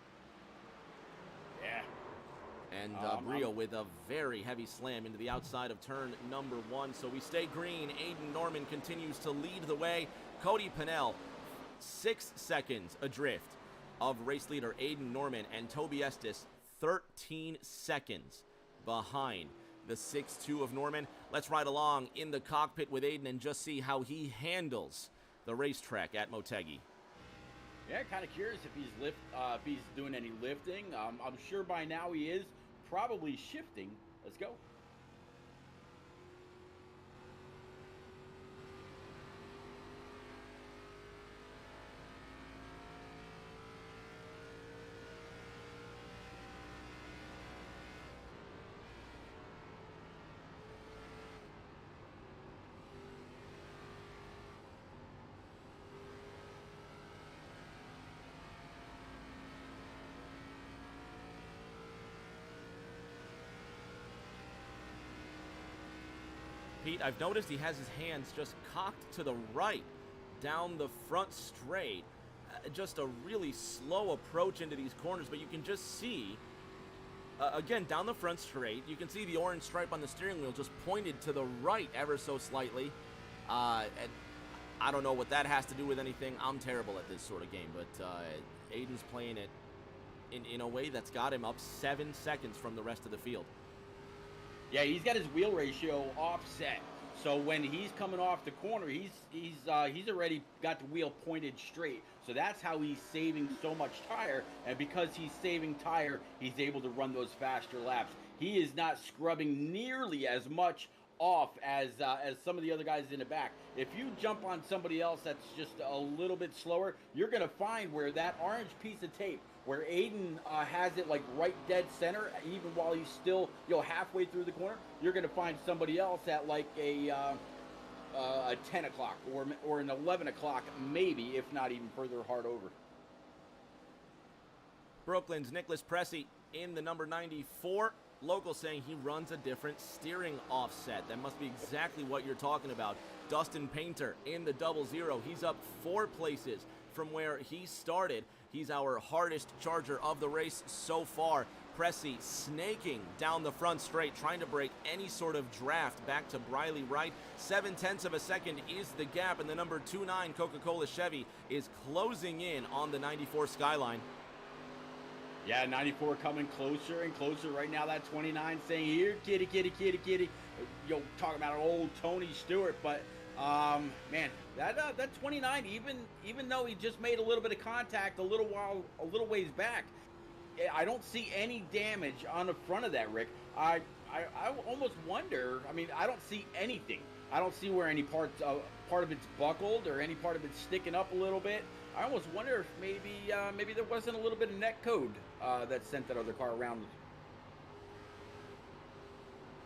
Yeah. And Brio with a very heavy slam into the outside of turn number 1. So we stay green. Aiden Norman continues to lead the way. Cody Pennell, 6 seconds adrift of race leader Aiden Norman. And Toby Estes, 13 seconds behind the 6'2 of Norman. Let's ride along in the cockpit with Aiden and just see how he handles the racetrack at Motegi. Yeah, kind of curious if he's doing any lifting. I'm sure by now he is probably shifting. Let's go. Pete, I've noticed he has his hands just cocked to the right down the front straight. Just a really slow approach into these corners, but you can just see, again, down the front straight, you can see the orange stripe on the steering wheel just pointed to the right ever so slightly. And I don't know what that has to do with anything. I'm terrible at this sort of game, but Aiden's playing it in a way that's got him up 7 seconds from the rest of the field. Yeah, he's got his wheel ratio offset. So when he's coming off the corner, he's already got the wheel pointed straight. So that's how he's saving so much tire. And because he's saving tire, he's able to run those faster laps. He is not scrubbing nearly as much off as some of the other guys in the back. If you jump on somebody else that's just a little bit slower, you're going to find where that orange piece of tape, where Aiden has it like right dead center, even while he's still halfway through the corner, you're going to find somebody else at like a 10 o'clock or an 11 o'clock, maybe, if not even further hard over. Brooklyn's Nicholas Pressey in the number 94. Local saying he runs a different steering offset. That must be exactly what you're talking about. Dustin Painter in the 00. He's up 4 places from where he started. He's our hardest charger of the race so far. Pressey snaking down the front straight, trying to break any sort of draft back to Briley Wright. 7/10 of a second is the gap, and the number 29 Coca-Cola Chevy is closing in on the 94 Skyline. Yeah, 94 coming closer and closer right now. That 29 saying, here, kitty, kitty, kitty, kitty. Talking about an old Tony Stewart, but man, that 29, even though he just made a little bit of contact a little ways back, I don't see any damage on the front of that, Rick. I almost wonder. I mean, I don't see anything. I don't see where any part of it's buckled or any part of it's sticking up a little bit. I almost wonder if maybe there wasn't a little bit of net code that sent that other car around.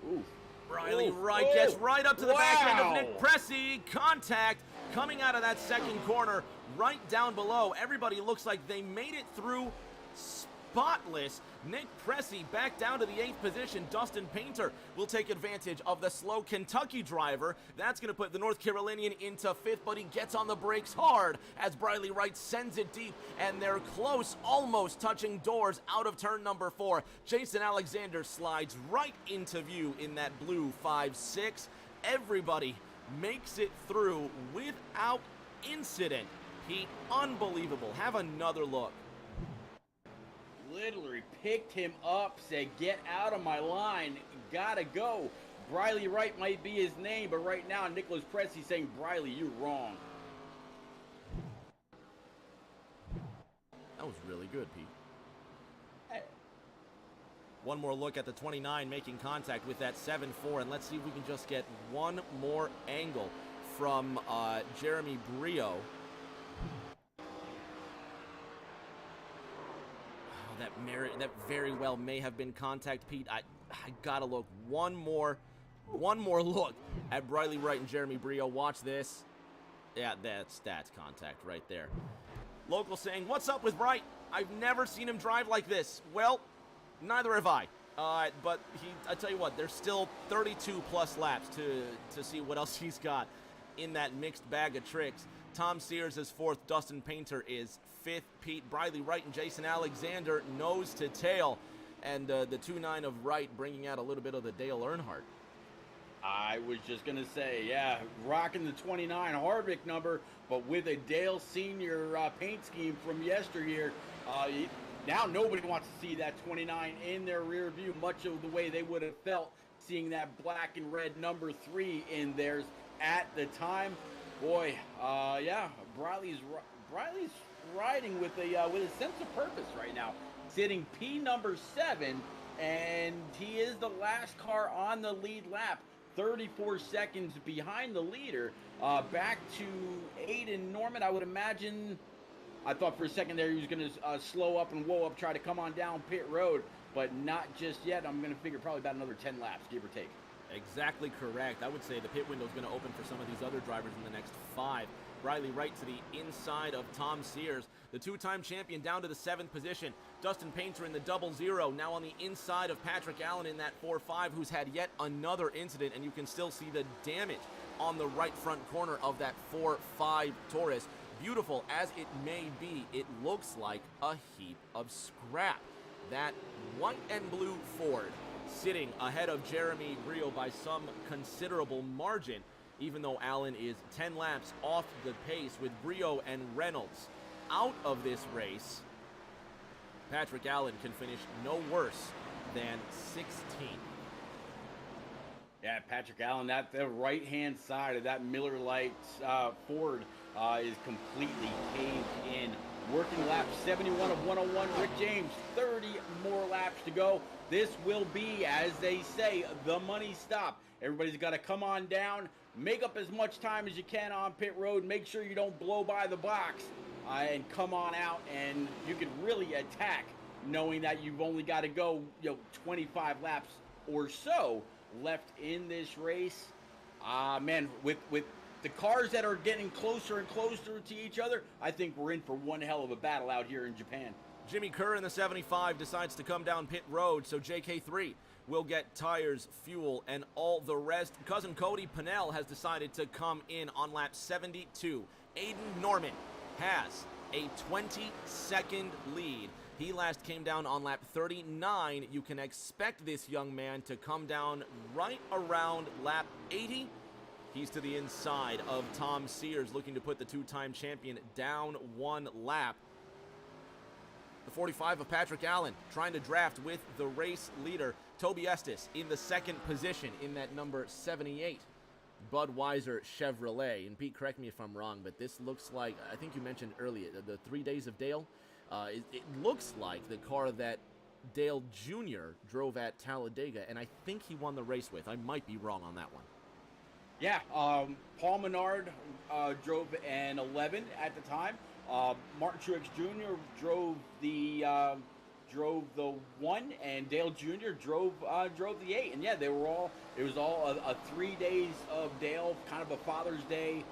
Ooh. Briley Wright gets right up to the back end of Nick Pressey. Contact coming out of that second corner right down below. Everybody looks like they made it through spotless. Nick Pressey back down to the 8th position. Dustin Painter will take advantage of the slow Kentucky driver. That's going to put the North Carolinian into 5th, but he gets on the brakes hard as Briley Wright sends it deep, and they're close, almost touching doors out of turn number 4. Jason Alexander slides right into view in that blue 5-6. Everybody makes it through without incident. Pete, unbelievable. Have another look. Literally picked him up, said, get out of my line, gotta go. Briley Wright might be his name, but right now Nicholas Pressey saying, Briley, you're wrong. That was really good, Pete. One more look at the 29 making contact with that 7-4, and let's see if we can just get one more angle from Jeremy Brio. That very well may have been contact, Pete. I gotta look one more look at Briley Wright and Jeremy Brio. Watch this. Yeah, that's contact right there. Local saying, what's up with Wright? I've never seen him drive like this. Well, neither have I. But I tell you what, there's still 32 plus laps to see what else he's got in that mixed bag of tricks. Tom Sears is 4th. Dustin Painter is 5th. Pete, Briley Wright and Jason Alexander nose to tail. And the 2-9 of Wright bringing out a little bit of the Dale Earnhardt. I was just going to say, yeah, rocking the 29 Harvick number, but with a Dale Sr. Paint scheme from yesteryear. Now nobody wants to see that 29 in their rear view, much of the way they would have felt seeing that black and red number 3 in theirs at the time. Boy, yeah, Briley's riding with a sense of purpose right now, sitting P number 7, and he is the last car on the lead lap, 34 seconds behind the leader. Back to Aiden Norman. I would imagine, I thought for a second there he was going to slow up and whoa up, try to come on down pit road, but not just yet. I'm going to figure probably about another 10 laps, give or take. Exactly correct. I would say the pit window is going to open for some of these other drivers in the next 5. Briley Wright to the inside of Tom Sears, the 2-time champion, down to the 7th position. Dustin Painter in the 00, now on the inside of Patrick Allen in that 4-5, who's had yet another incident, and you can still see the damage on the right front corner of that 4-5 Taurus. Beautiful as it may be, it looks like a heap of scrap. That white and blue Ford sitting ahead of Jeremy Brio by some considerable margin, even though Allen is 10 laps off the pace with Brio and Reynolds out of this race. Patrick Allen can finish no worse than 16th. Yeah, Patrick Allen, the right-hand side of that Miller Lite Ford is completely caved in. Working lap 71 of 101, Rick James, 30 more laps to go. This will be, as they say, the money stop. Everybody's got to come on down, make up as much time as you can on pit road, make sure you don't blow by the box, and come on out, and you can really attack knowing that you've only got to go 25 laps or so left in this race. Man, with the cars that are getting closer and closer to each other, I think we're in for one hell of a battle out here in Japan. Jimmy Kerr in the 75 decides to come down pit road, so JK3 will get tires, fuel, and all the rest. Cousin Cody Pennell has decided to come in on lap 72. Aiden Norman has a 20-second lead. He last came down on lap 39. You can expect this young man to come down right around lap 80. He's to the inside of Tom Sears, looking to put the 2-time champion down 1 lap. The 45 of Patrick Allen trying to draft with the race leader, Toby Estes, in the 2nd position in that number 78 Budweiser Chevrolet. And Pete, correct me if I'm wrong, but this looks like, I think you mentioned earlier, the 3 Days of Dale. It looks like the car that Dale Jr. drove at Talladega, and I think he won the race with. I might be wrong on that one. Yeah, Paul Menard drove an 11 at the time. Martin Truex Jr. drove the 1, and Dale Jr. drove the 8. And yeah, it was all a 3 days of Dale, kind of a Father's Day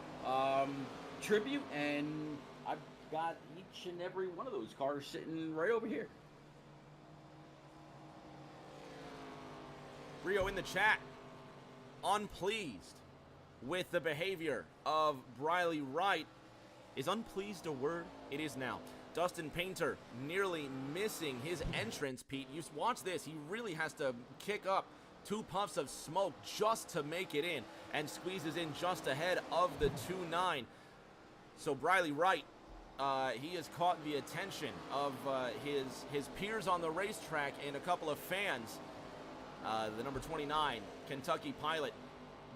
tribute, and I've got each and every one of those cars sitting right over here. Rio in the chat, unpleased with the behavior of Briley Wright. Is unpleased a word? It is now. Dustin Painter nearly missing his entrance, Pete. You watch this. He really has to kick up 2 puffs of smoke just to make it in, and squeezes in just ahead of the 2-9. So Briley Wright, he has caught the attention of his peers on the racetrack and a couple of fans. The number 29 Kentucky pilot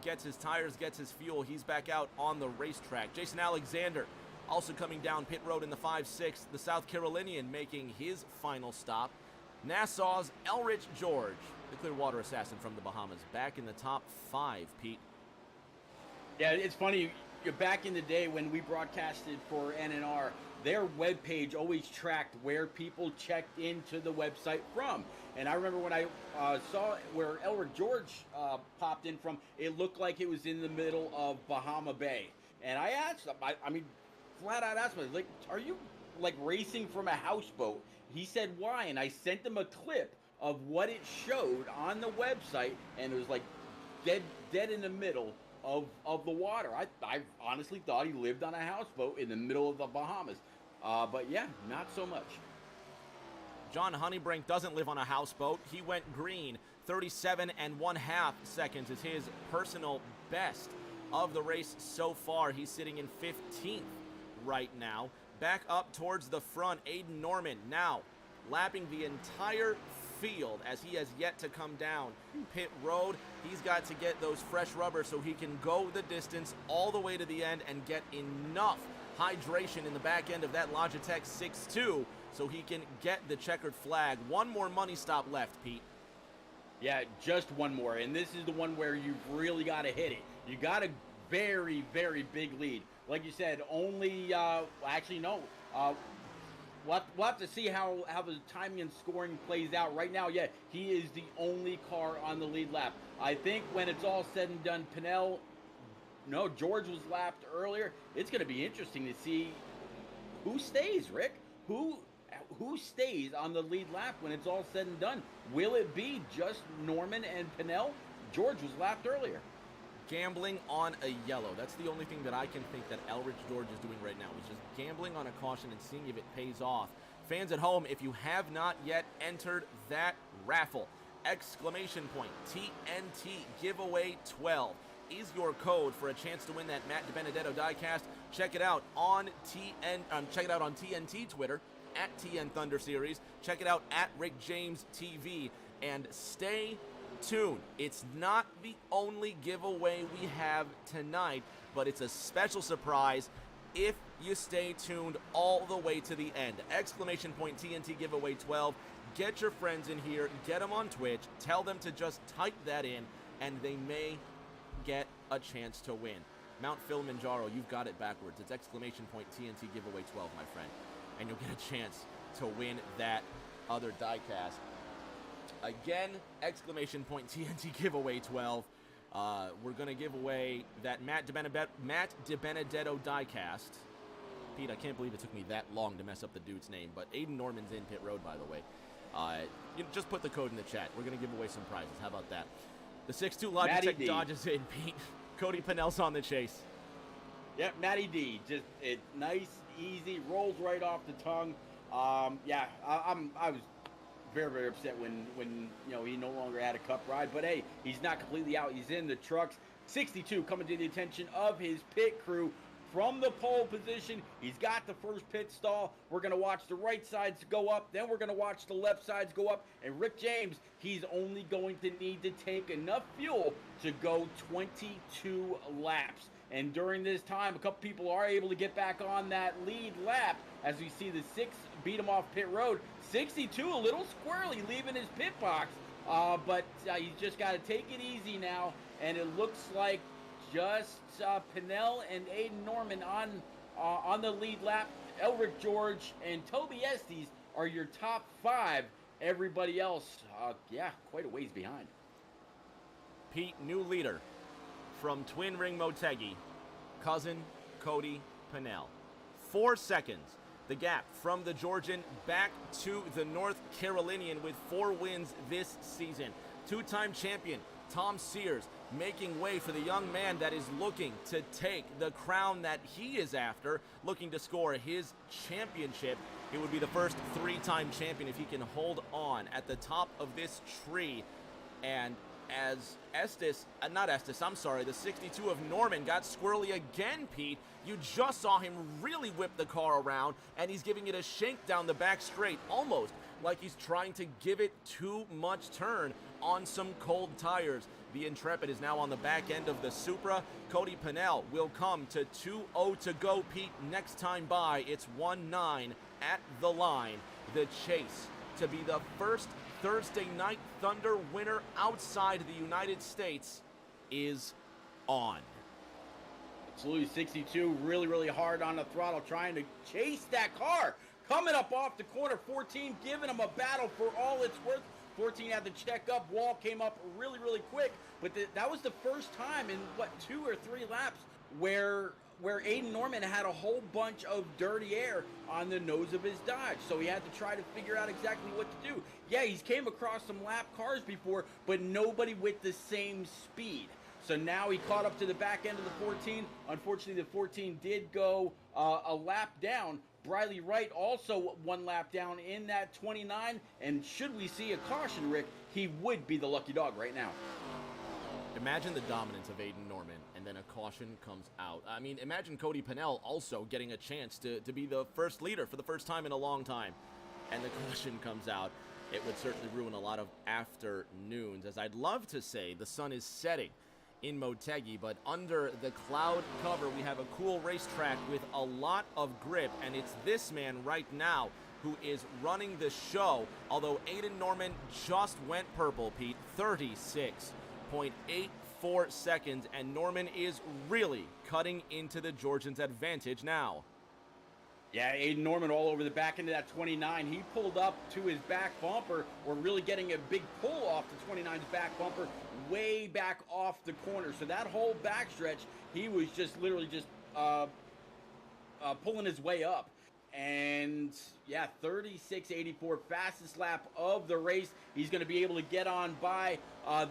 gets his tires, gets his fuel. He's back out on the racetrack. Jason Alexander also coming down pit road in the 5-6. The South Carolinian making his final stop. Nassau's Elrich George, the Clearwater assassin from the Bahamas, back in the top 5, Pete. Yeah, it's funny. Back in the day when we broadcasted for NNR, their webpage always tracked where people checked into the website from. And I remember when I saw where Elric George popped in from, it looked like it was in the middle of Bahama Bay. And I asked him, I mean, flat out asked him, like, are you like racing from a houseboat? He said, why? And I sent him a clip of what it showed on the website, and it was like dead in the middle of the water. I honestly thought he lived on a houseboat in the middle of the Bahamas. But yeah, not so much. John Honeybrink doesn't live on a houseboat. He went green. 37 1/2 seconds is his personal best of the race so far. He's sitting in 15th right now. Back up towards the front, Aiden Norman now lapping the entire field as he has yet to come down pit road. He's got to get those fresh rubbers so he can go the distance all the way to the end and get enough hydration in the back end of that Logitech 6.2 so he can get the checkered flag. One more money stop left, Pete. Yeah, just one more, and this is the one where you've really got to hit it. You got a very, very big lead. Like you said, only, actually, no. We'll have to see how the timing and scoring plays out. Right now, yeah, he is the only car on the lead lap. I think when it's all said and done, George was lapped earlier. It's going to be interesting to see who stays, Rick. Who stays on the lead lap when it's all said and done? Will it be just Norman and Pinnell? George was lapped earlier. Gambling on a yellow. That's the only thing that I can think that Elrich George is doing right now. He's just gambling on a caution and seeing if it pays off. Fans at home, if you have not yet entered that raffle, exclamation point TNT giveaway 12 is your code for a chance to win that Matt DiBenedetto diecast. Check it out on TNT Twitter at TN Thunder Series. Check it out at Rick James TV and stay tuned. It's not the only giveaway we have tonight, but it's a special surprise if you stay tuned all the way to the end. Exclamation point TNT giveaway 12. Get your friends in here, get them on Twitch, tell them to just type that in, and they may get a chance to win. Mount Kilimanjaro, you've got it backwards. It's exclamation point TNT giveaway 12, my friend, and you'll get a chance to win that other diecast. Again, exclamation point TNT giveaway 12. We're going to give away that Matt DiBenedetto diecast. Pete, I can't believe it took me that long to mess up the dude's name, but Aiden Norman's in pit road, by the way. Just put the code in the chat. We're going to give away some prizes. How about that? The 6.2 Logitech dodges in, Pete. Cody Pinnell's on the chase. Yep, Matty D. Just nice, easy, rolls right off the tongue. I was very, very upset when he no longer had a cup ride. But hey, he's not completely out. He's in the trucks. 62 coming to the attention of his pit crew from the pole position. He's got the first pit stall. We're going to watch the right sides go up. Then we're going to watch the left sides go up. And Rick James, he's only going to need to take enough fuel to go 22 laps. And during this time, a couple people are able to get back on that lead lap as we see the 6 beat him off pit road. 62 a little squirrely leaving his pit box, but he's just got to take it easy now. And it looks like just Pinnell and Aiden Norman on the lead lap. Elric George and Toby Estes are your top 5. Everybody else, quite a ways behind. Pete, new leader from Twin Ring Motegi, cousin Cody Pinnell. 4 seconds, the gap from the Georgian back to the North Carolinian with 4 wins this season. 2-time champion Tom Sears making way for the young man that is looking to take the crown that he is after, looking to score his championship. It would be the first 3-time champion if he can hold on at the top of this tree. And as the 62 of Norman got squirrely again, Pete. You just saw him really whip the car around, and he's giving it a shank down the back straight, almost like he's trying to give it too much turn on some cold tires. The Intrepid is now on the back end of the Supra. Cody Pinnell will come to 2-0 to go, Pete. Next time by, it's 1-9 at the line. The chase to be the first Thursday Night Thunder winner outside the United States is on. Absolutely, 62 really, really hard on the throttle, trying to chase that car. Coming up off the corner, 14 giving him a battle for all it's worth. 14 had to check up. Wall came up really, really quick. But that was the first time in, 2 or 3 laps where Aiden Norman had a whole bunch of dirty air on the nose of his Dodge. So he had to try to figure out exactly what to do. Yeah, he's came across some lap cars before, but nobody with the same speed. So now he caught up to the back end of the 14. Unfortunately, the 14 did go a lap down. Briley Wright also 1 lap down in that 29. And should we see a caution, Rick, he would be the lucky dog right now. Imagine the dominance of Aiden Norman, and then a caution comes out. I mean, imagine Cody Pinnell also getting a chance to be the first leader for the first time in a long time, and the caution comes out. it would certainly ruin a lot of afternoons. As I'd love to say the sun is setting in Motegi, but under the cloud cover, we have a cool racetrack with a lot of grip, and it's this man right now who is running the show, although Aiden Norman just went purple, Pete, 36.84 seconds, and Norman is really cutting into the Georgians' advantage now. Yeah, Aiden Norman all over the back end of that 29. He pulled up to his back bumper. We're really getting a big pull off the 29's back bumper, way back off the corner. So that whole backstretch, he was just literally just pulling his way up. And yeah, 36.84, fastest lap of the race. He's going to be able to get on by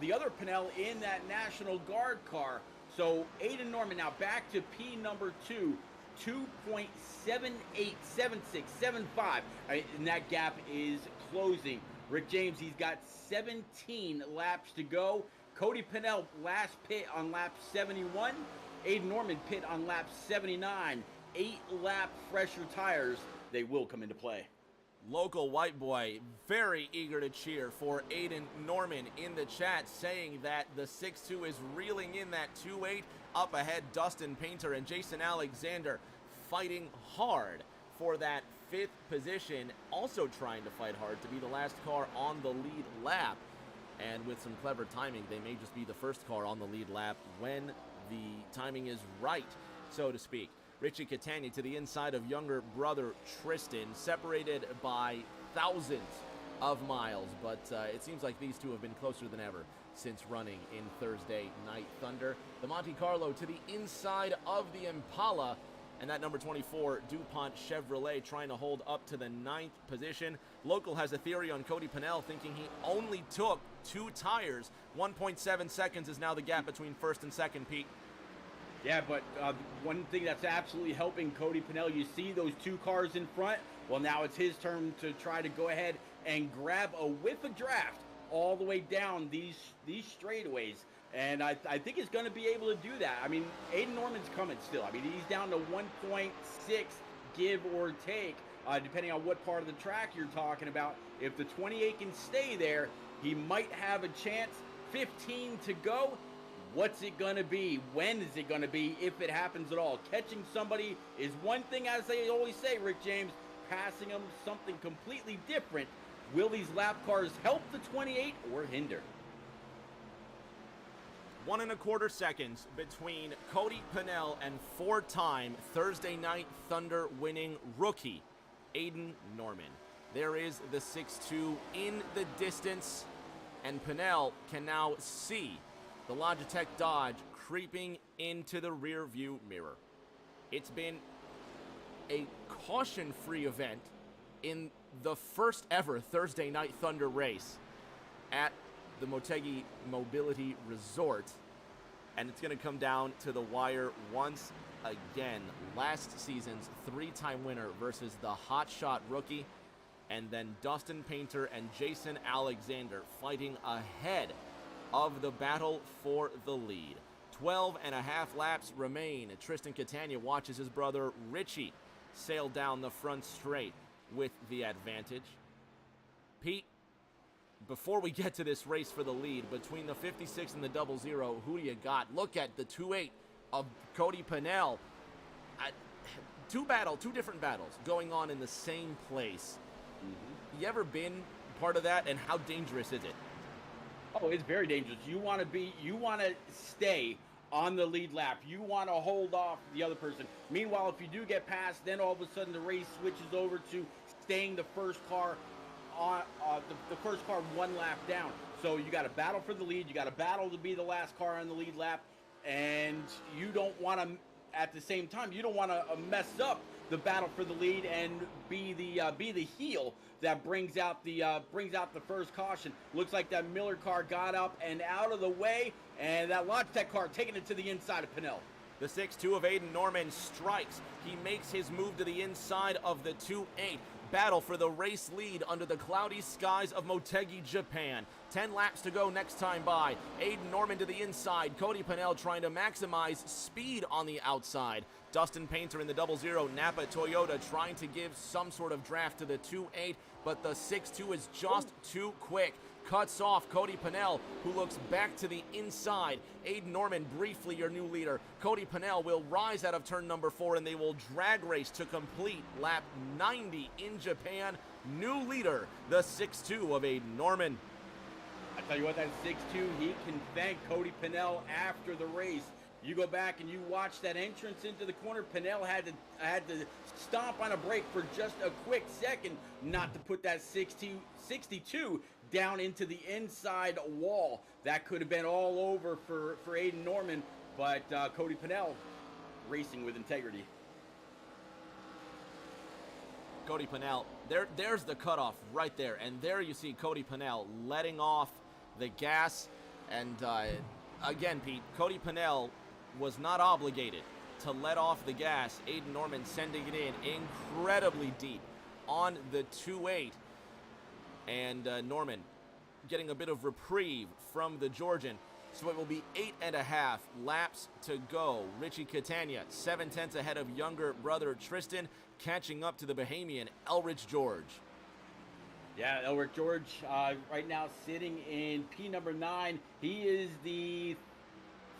the other Pinnell in that National Guard car. So Aiden Norman now back to P number 2. 2.787675, and that gap is closing. Rick James, he's got 17 laps to go. Cody Pinnell last pit on lap 71. Aiden Norman pit on lap 79. 8-lap fresher tires, they will come into play. Local white boy very eager to cheer for Aiden Norman in the chat, saying that the 6-2 is reeling in that 2-8. Up ahead, Dustin Painter and Jason Alexander fighting hard for that 5th position, also trying to fight hard to be the last car on the lead lap. And with some clever timing, they may just be the first car on the lead lap when the timing is right, so to speak. Richie Catania to the inside of younger brother Tristan, separated by thousands of miles, but it seems like these two have been closer than ever since running in Thursday Night Thunder. The Monte Carlo to the inside of the Impala, and that number 24 DuPont Chevrolet trying to hold up to the 9th position. Local has a theory on Cody Pinnell, thinking he only took 2 tires. 1.7 seconds is now the gap between first and second, Pete. Yeah, but one thing that's absolutely helping Cody Pinnell, you see those 2 cars in front. Well, now it's his turn to try to go ahead and grab a whiff of draft all the way down these straightaways. And I think he's going to be able to do that. I mean, Aiden Norman's coming still. I mean, he's down to 1.6 give or take, depending on what part of the track you're talking about. If the 28 can stay there, he might have a chance. 15 to go. What's it going to be? When is it going to be, if it happens at all? Catching somebody is one thing, as they always say, Rick James. Passing them, something completely different. Will these lap cars help the 28 or hinder? 1.25 seconds between Cody Pinnell and 4-time Thursday Night Thunder winning rookie Aiden Norman. There is the 6-2 in the distance, and Pinnell can now see the Logitech Dodge creeping into the rear view mirror. It's been a caution-free event in the first ever Thursday Night Thunder race at the Motegi Mobility Resort, and it's going to come down to the wire once again. Last season's 3-time winner versus the hotshot rookie, and then Dustin Painter and Jason Alexander fighting ahead of the battle for the lead. 12 and a half laps remain. Tristan Catania watches his brother Richie sail down the front straight with the advantage. Pete, before we get to this race for the lead, between the 56 and the 00, who do you got? Look at the 2.8 of Cody Pinnell. Two different battles going on in the same place. Mm-hmm. You ever been part of that, and how dangerous is it? Oh, it's very dangerous. You want to stay on the lead lap. You want to hold off the other person. Meanwhile, if you do get past, then all of a sudden the race switches over to staying the first car on the first car 1 lap down. So you got to battle for the lead. You got to battle to be the last car on the lead lap, and you don't want to, at the same time, you don't want to mess up the battle for the lead and be the heel that brings out the first caution. Looks like that Miller car got up and out of the way, and that Logitech car taking it to the inside of Pinnell. The 6-2 of Aiden Norman strikes. He makes his move to the inside of the 2-8. battle for the race lead under the cloudy skies of Motegi, Japan. 10 laps to go next time by. Aiden Norman to the inside. Cody Pennell trying to maximize speed on the outside. Dustin Painter in the 00 Napa Toyota trying to give some sort of draft to the 2.8, but the 6.2 is just too quick. Cuts off Cody Pennell, who looks back to the inside. Aiden Norman, briefly your new leader. Cody Pennell will rise out of turn number 4, and they will drag race to complete lap 90 in Japan. New leader, the 6.2 of Aiden Norman. I tell you what, that 6.2, he can thank Cody Pennell after the race. You go back and you watch that entrance into the corner. Pennell had to stomp on a brake for just a quick second not to put that 62 down into the inside wall. That could have been all over for Aiden Norman, but Cody Pennell racing with integrity. Cody Pennell, there's the cutoff right there, and there you see Cody Pennell letting off the gas. And again, Pete, Cody Pennell was not obligated to let off the gas. Aiden Norman sending it in incredibly deep on the 2.8. And Norman getting a bit of reprieve from the Georgian. So it will be 8.5 laps to go. Richie Catania, 7/10 ahead of younger brother Tristan, catching up to the Bahamian Elrich George. Yeah, Elric George right now sitting in P number 9. He is the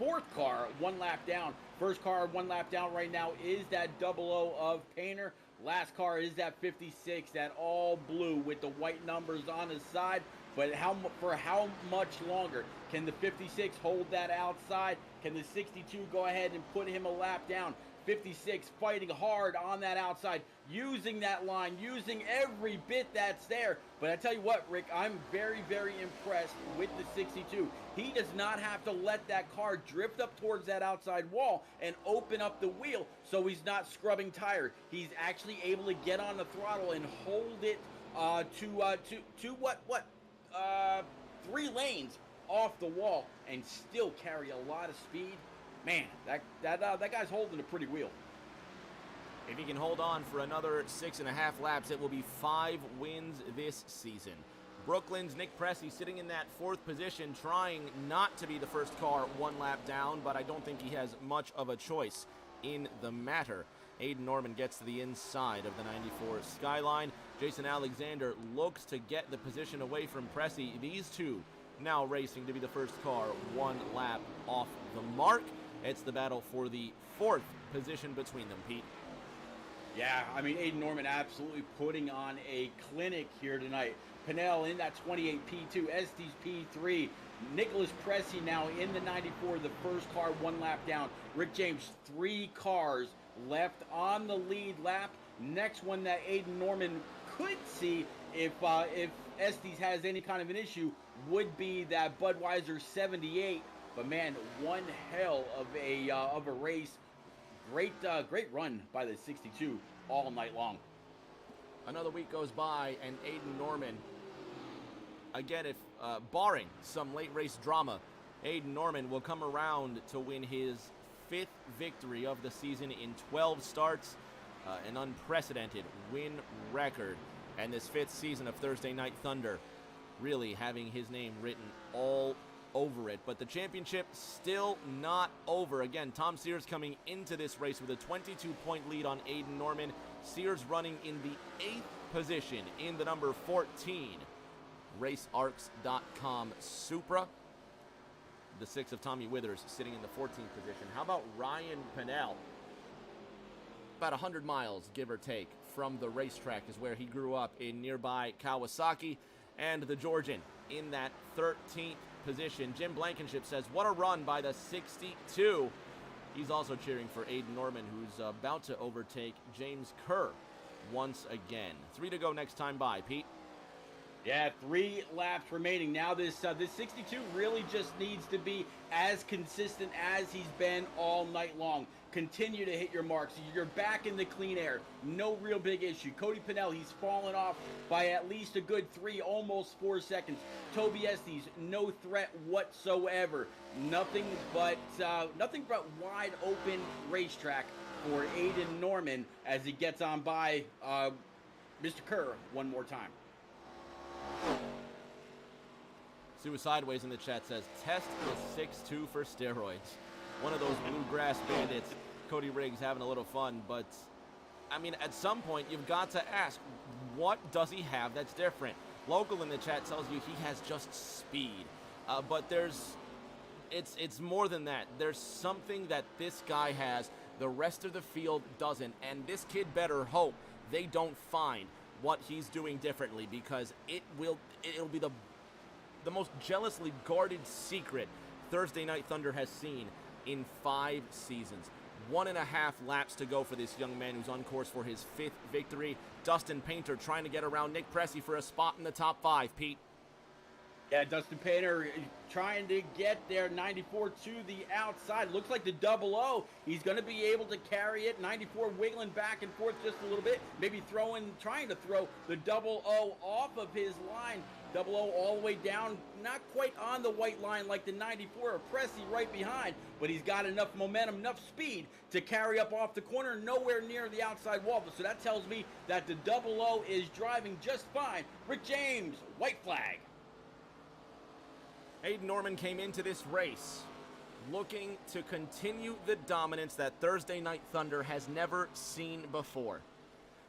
4th car, 1 lap down. First car, 1 lap down right now is that 00 of Painter. Last car is that 56, that all blue with the white numbers on his side. But for how much longer? Can the 56 hold that outside? Can the 62 go ahead and put him a lap down? 56 fighting hard on that outside, using that line, using every bit that's there. But I tell you what, Rick, I'm very, very impressed with the 62. He does not have to let that car drift up towards that outside wall and open up the wheel so he's not scrubbing tire. He's actually able to get on the throttle and hold it to 3 lanes off the wall and still carry a lot of speed. Man, that guy's holding a pretty wheel. If he can hold on for another 6.5 laps, it will be 5 wins this season. Brooklyn's Nick Pressey sitting in that 4th position, trying not to be the first car 1 lap down, but I don't think he has much of a choice in the matter. Aiden Norman gets to the inside of the 94 Skyline. Jason Alexander looks to get the position away from Pressey. These two now racing to be the first car 1 lap off the mark. It's the battle for the 4th position between them, Pete. Yeah, I mean, Aiden Norman absolutely putting on a clinic here tonight. Pennell in that 28 P2, Estes P3. Nicholas Pressey now in the 94, the first car 1 lap down. Rick James, 3 cars left on the lead lap. Next one that Aiden Norman could see if Estes has any kind of an issue would be that Budweiser 78. But man, one hell of a race. Great run by the 62 all night long. Another week goes by, and Aiden Norman, again, if barring some late race drama, Aiden Norman will come around to win his 5th victory of the season in 12 starts, an unprecedented win record, and this 5th season of Thursday Night Thunder really having his name written all over it. But the championship still not over. Again, Tom Sears coming into this race with a 22-point lead on Aiden Norman. Sears running in the 8th position in the number 14 RaceArcs.com Supra. The 6 of Tommy Withers sitting in the 14th position. How about Ryan Pennell? About 100 miles, give or take, from the racetrack is where he grew up in nearby Kawasaki. And the Georgian in that 13th position. Jim Blankenship says, what a run by the 62. He's also cheering for Aiden Norman, who's about to overtake James Kerr once again. 3 to go next time by, Pete. Yeah, 3 laps remaining. Now this 62 really just needs to be as consistent as he's been all night long. Continue to hit your marks. You're back in the clean air. No real big issue. Cody Pennell, he's fallen off by at least a good 3, almost 4 seconds. Toby Estes, no threat whatsoever. Nothing but wide open racetrack for Aiden Norman as he gets on by Mr. Kerr one more time. Suicideways in the chat says, test the 6'2 for steroids. One of those bluegrass bandits. Cody Riggs having a little fun, but I mean, at some point, you've got to ask, what does he have that's different? Local in the chat tells you he has just speed, but it's more than that. There's something that this guy has the rest of the field doesn't, and this kid better hope they don't find what he's doing differently, because it'll be the most jealously guarded secret Thursday Night Thunder has seen in 5 seasons. 1.5 laps to go for this young man who's on course for his 5th victory. Dustin Painter trying to get around Nick Pressey for a spot in the top 5, Pete. Yeah, Dustin Painter trying to get there, 94 to the outside. Looks like the 00. He's going to be able to carry it. 94 wiggling back and forth just a little bit. Maybe trying to throw the 00 off of his line. 00 all the way down, not quite on the white line like the 94 or Pressey right behind, but he's got enough momentum, enough speed to carry up off the corner, nowhere near the outside wall. So that tells me that the 00 is driving just fine. Rick James, white flag. Aiden Norman came into this race looking to continue the dominance that Thursday Night Thunder has never seen before.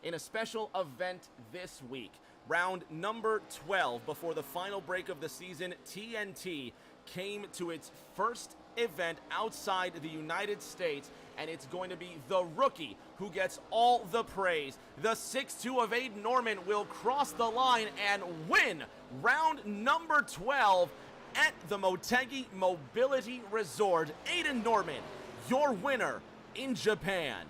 In a special event this week, round number 12 before the final break of the season, TNT came to its first event outside the United States, and it's going to be the rookie who gets all the praise. The 6'2 of Aiden Norman will cross the line and win round number 12 at the Motegi Mobility Resort. Aiden Norman, your winner in Japan.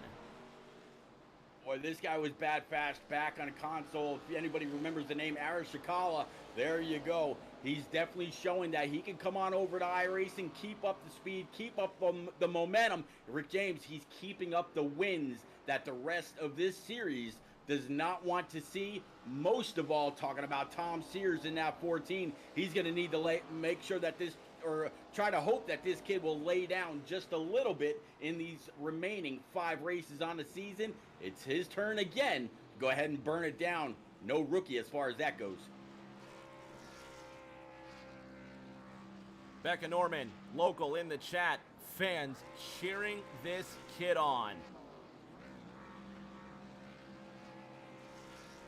Boy, this guy was bad fast back on a console. If anybody remembers the name Arashikala, there you go. He's definitely showing that he can come on over to iRacing, keep up the speed, keep up the momentum. Rick James, he's keeping up the wins that the rest of this series does not want to see. Most of all, talking about Tom Sears in that 14, he's going to need to make sure that try to hope that this kid will lay down just a little bit in these remaining 5 races on the season. It's his turn again. Go ahead and burn it down. No rookie as far as that goes. Becca Norman, local in the chat, fans cheering this kid on.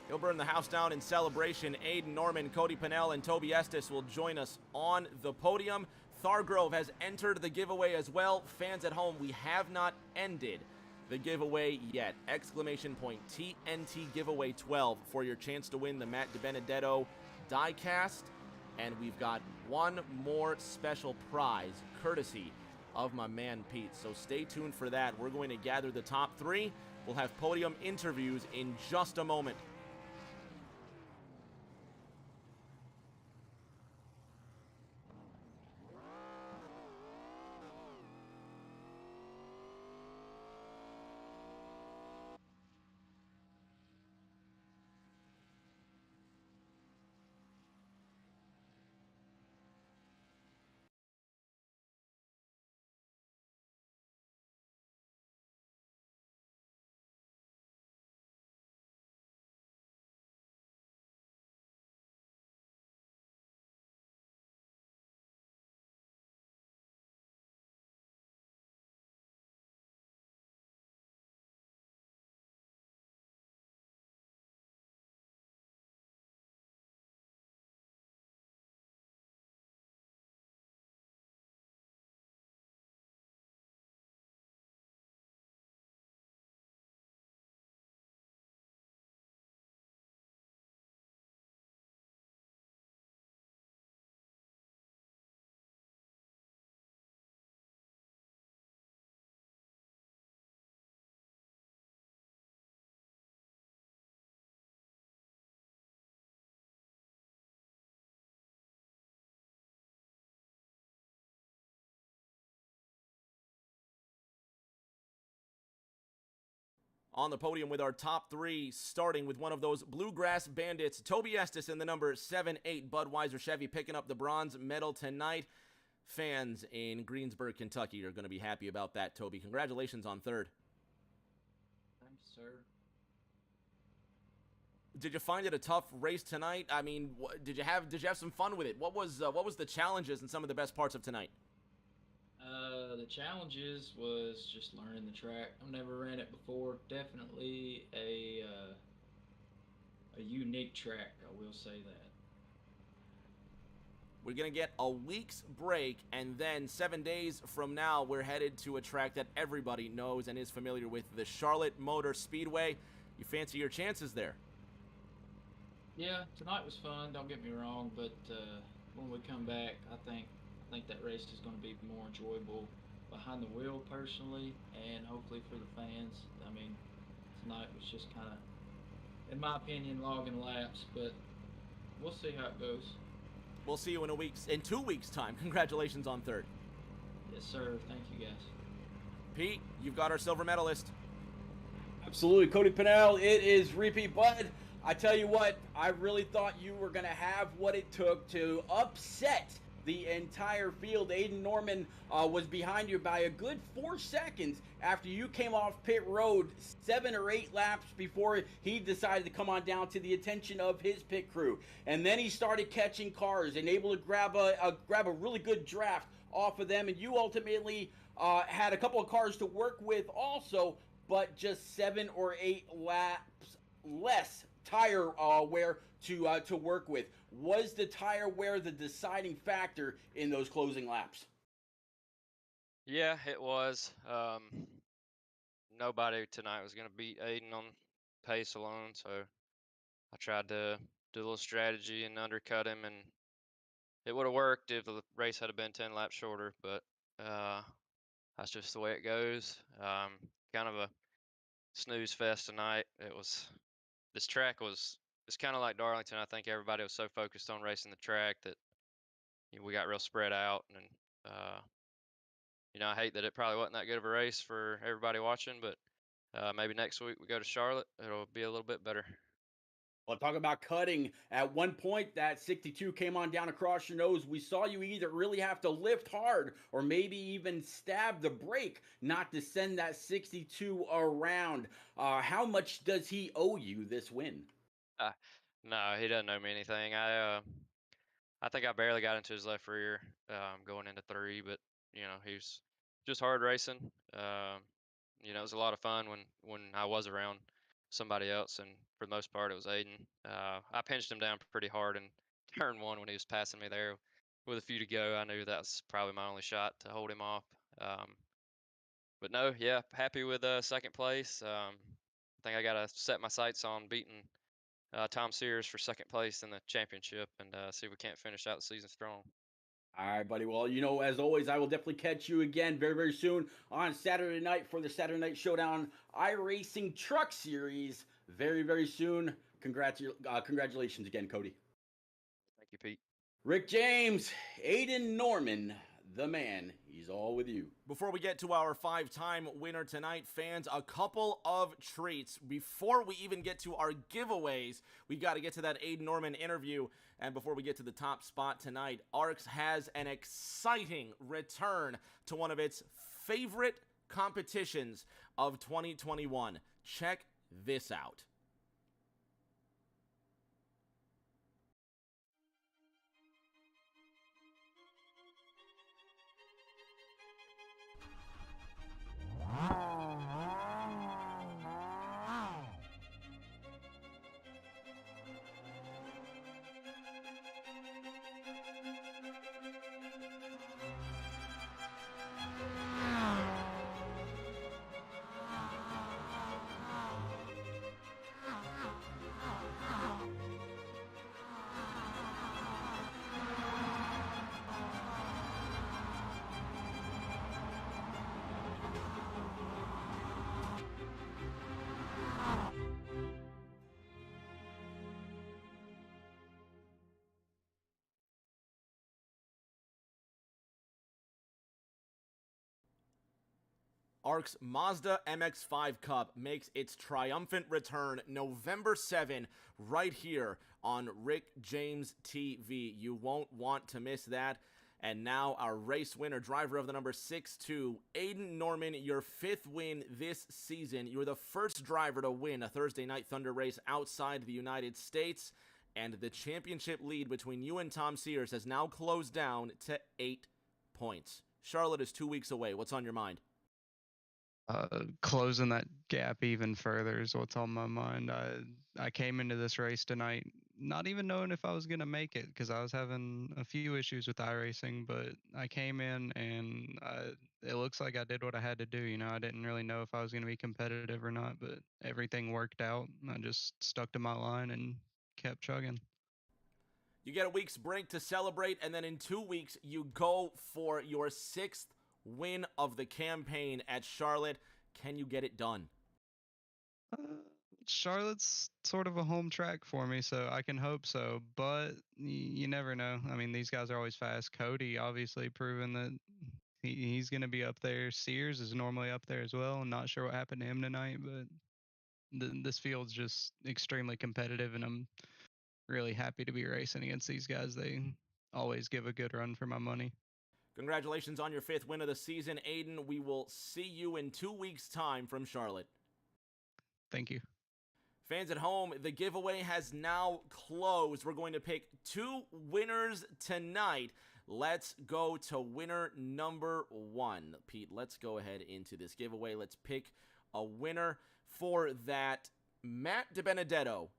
He'll burn the house down in celebration. Aiden Norman, Cody Pennell, and Toby Estes will join us on the podium. Thargrove has entered the giveaway as well. Fans at home, we have not ended the giveaway yet. Exclamation point TNT giveaway 12 for your chance to win the Matt DiBenedetto diecast. And we've got one more special prize courtesy of my man Pete. So stay tuned for that. We're going to gather the top 3. We'll have podium interviews in just a moment. On the podium with our top 3, starting with one of those bluegrass bandits, Toby Estes in the number 7-8 Budweiser Chevy, picking up the bronze medal tonight. Fans in Greensburg, Kentucky are going to be happy about that, Toby. Congratulations on 3rd. Thanks, sir. Did you find it a tough race tonight? I mean, did you have some fun with it? What was the challenges and some of the best parts of tonight? The challenges was just learning the track. I've never ran it before. Definitely a unique track. I will say that. We're going to get a week's break, and then 7 days from now, we're headed to a track that everybody knows and is familiar with, the Charlotte Motor Speedway. You fancy your chances there? Yeah, tonight was fun. Don't get me wrong, but when we come back, I think that race is going to be more enjoyable behind the wheel, personally, and hopefully for the fans. I mean, tonight was just kind of, in my opinion, logging laps, but we'll see how it goes. We'll see you in 2 weeks' time. Congratulations on third. Yes, sir. Thank you, guys. Pete, you've got our silver medalist. Absolutely, Cody Pennell. It is repeat, but I tell you what, I really thought you were going to have what it took to upset the entire field. Aiden Norman was behind you by a good 4 seconds after you came off pit road 7 or 8 laps before he decided to come on down to the attention of his pit crew. And then he started catching cars and able to grab a really good draft off of them. And you ultimately had a couple of cars to work with also, but just 7 or 8 laps less tire wear to work with. Was the tire wear the deciding factor in those closing laps? Yeah, it was. Nobody tonight was going to beat Aiden on pace alone, so I tried to do a little strategy and undercut him, and it would have worked if the race had been 10 laps shorter, but that's just the way it goes. Kind of a snooze fest tonight. This track was, it's kind of like Darlington. I think everybody was so focused on racing the track that we got real spread out, and I hate that it probably wasn't that good of a race for everybody watching, but maybe next week we go to Charlotte, it'll be a little bit better. Well, talk about cutting. At one point, that 62 came on down across your nose. We saw you either really have to lift hard or maybe even stab the brake not to send that 62 around. How much does he owe you this win? Uh, no, he doesn't owe me anything. I think I barely got into his left rear going into 3, but he was just hard racing. It was a lot of fun when I was around somebody else, and for the most part, it was Aiden. I pinched him down pretty hard in turn 1 when he was passing me there with a few to go. I knew that was probably my only shot to hold him off. But no, yeah, happy with second place. I think I got to set my sights on beating Tom Sears for second place in the championship, and see if we can't finish out the season strong. All right, buddy. Well, as always, I will definitely catch you again very, very soon on Saturday night for the Saturday Night Showdown iRacing Truck Series. Very, very soon. Congratulations again, Cody. Thank you, Pete. Rick James, Aiden Norman, the man. He's all with you. Before we get to our 5-time winner tonight, fans, a couple of treats. Before we even get to our giveaways, we got to get to that Aiden Norman interview. And before we get to the top spot tonight, ARCS has an exciting return to one of its favorite competitions of 2021. Check this out. ARC's Mazda MX-5 Cup makes its triumphant return November 7 right here on Rick James TV. You won't want to miss that. And now our race winner, driver of the number 6-2, Aiden Norman, your 5th win this season. You're the first driver to win a Thursday Night Thunder race outside the United States. And the championship lead between you and Tom Sears has now closed down to 8 points. Charlotte is 2 weeks away. What's on your mind? Closing that gap even further is what's on my mind. I came into this race tonight not even knowing if I was going to make it because I was having a few issues with iRacing, but I came in and it looks like I did what I had to do. You know, I didn't really know if I was going to be competitive or not, but everything worked out. I just stuck to my line and kept chugging. You get a week's break to celebrate, and then in 2 weeks, you go for your 6th win of the campaign at Charlotte. Can you get it done? Charlotte's sort of a home track for me, so I can hope so, but you never know. I mean, these guys are always fast. Cody obviously proven that he's going to be up there. Sears is normally up there as well. I'm not sure what happened to him tonight, but this field's just extremely competitive, and I'm really happy to be racing against these guys. They always give a good run for my money. Congratulations on your 5th win of the season, Aiden. We will see you in 2 weeks' time from Charlotte. Thank you. Fans at home, the giveaway has now closed. We're going to pick 2 winners tonight. Let's go to winner number 1. Pete, let's go ahead into this giveaway. Let's pick a winner for that Matt DiBenedetto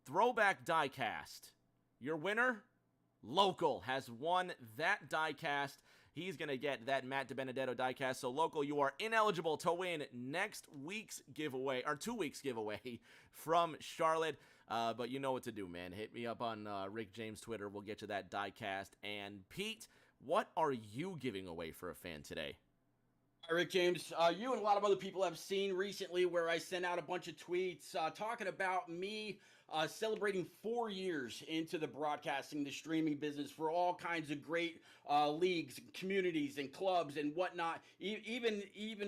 throwback diecast. Your winner, Local, has won that diecast. He's going to get that Matt DiBenedetto diecast. So, Local, you are ineligible to win next week's giveaway, or 2 weeks giveaway from Charlotte. But you know what to do, man. Hit me up on Rick James' Twitter. We'll get you that diecast. And, Pete, what are you giving away for a fan today? Hi, Rick James. You and a lot of other people have seen recently where I sent out a bunch of tweets talking about me celebrating 4 years into the broadcasting, the streaming business for all kinds of great leagues, communities, and clubs and whatnot. Even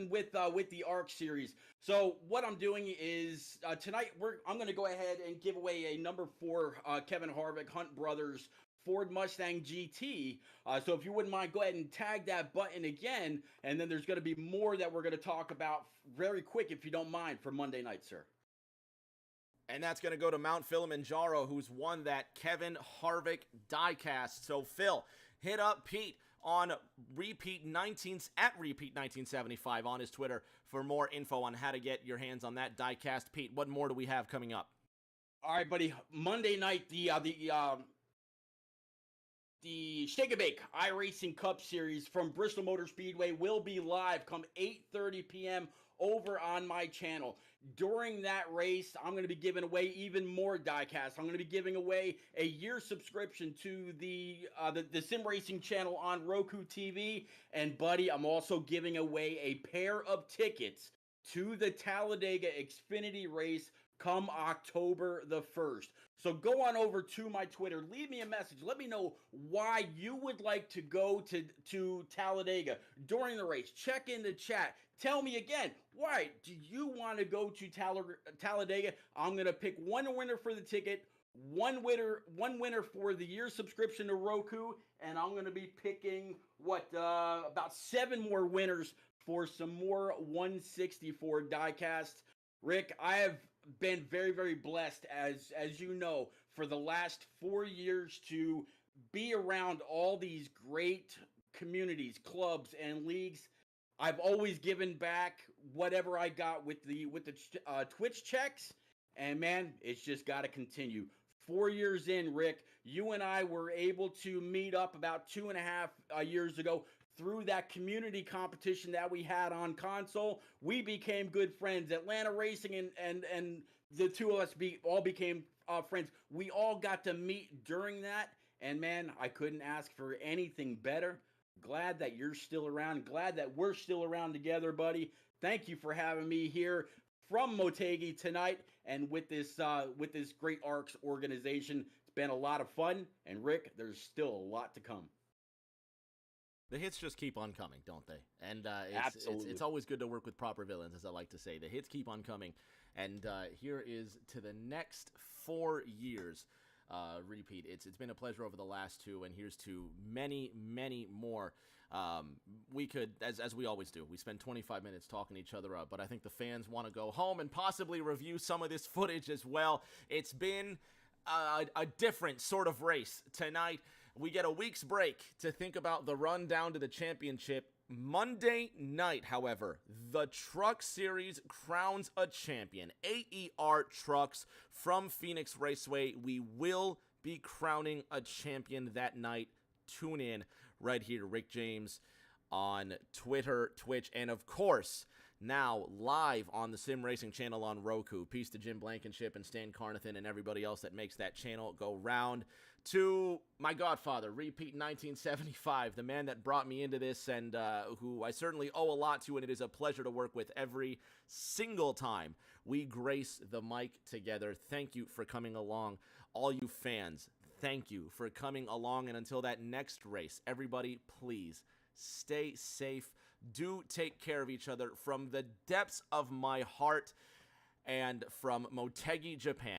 with the ARC series. So what I'm doing is tonight I'm going to go ahead and give away a number 4 Kevin Harvick Hunt Brothers Ford Mustang GT. So if you wouldn't mind, go ahead and tag that button again, and then there's going to be more that we're going to talk about very quick, if you don't mind, for Monday night, sir. And that's going to go to Mount Kilimanjaro, who's won that Kevin Harvick diecast. So, Phil, hit up Pete on Repeat 1975 on his Twitter for more info on how to get your hands on that diecast. Pete, what more do we have coming up? All right, buddy. Monday night, the Shake and Bake iRacing Cup Series from Bristol Motor Speedway will be live come 8:30 p.m. over on my channel. During that race, I'm going to be giving away even more diecasts. I'm going to be giving away a year subscription to the Sim Racing channel on Roku TV. And, buddy, I'm also giving away a pair of tickets to the Talladega Xfinity race come October the 1st. So go on over to my Twitter, leave me a message, let me know why you would like to go to Talladega during the race. Check in the chat. Tell me again, why do you want to go to Talladega? I'm going to pick one winner for the ticket, one winner for the year subscription to Roku, and I'm going to be picking about 7 more winners for some more 164 diecasts. Rick, I have been very, very blessed, as you know, for the last 4 years to be around all these great communities, clubs, and leagues. I've always given back whatever I got with the Twitch checks, and man, it's just got to continue. 4 years in, Rick, you and I were able to meet up about 2.5 years ago. Through that community competition that we had on console, we became good friends. Atlanta Racing and the two of us all became friends. We all got to meet during that, and man, I couldn't ask for anything better. Glad that you're still around. Glad that we're still around together, buddy. Thank you for having me here from Motegi tonight, and with this great ARCS organization. It's been a lot of fun, and Rick, there's still a lot to come. The hits just keep on coming, don't they? And Absolutely. it's always good to work with proper villains, as I like to say. The hits keep on coming. And here is to the next 4 years repeat. It's been a pleasure over the last 2, and here's to many, many more. We could, as we always do, we spend 25 minutes talking each other up, but I think the fans want to go home and possibly review some of this footage as well. It's been a different sort of race tonight. We get a week's break to think about the run down to the championship. Monday night, however, the Truck Series crowns a champion. AER Trucks from Phoenix Raceway. We will be crowning a champion that night. Tune in right here, Rick James on Twitter, Twitch, and of course, now live on the Sim Racing channel on Roku. Peace to Jim Blankenship and Stan Carnathan and everybody else that makes that channel go round. To my godfather, repeat 1975, the man that brought me into this and who I certainly owe a lot to, and it is a pleasure to work with every single time we grace the mic together. Thank you for coming along. All you fans, thank you for coming along. And until that next race, everybody, please stay safe. Do take care of each other from the depths of my heart and from Motegi, Japan.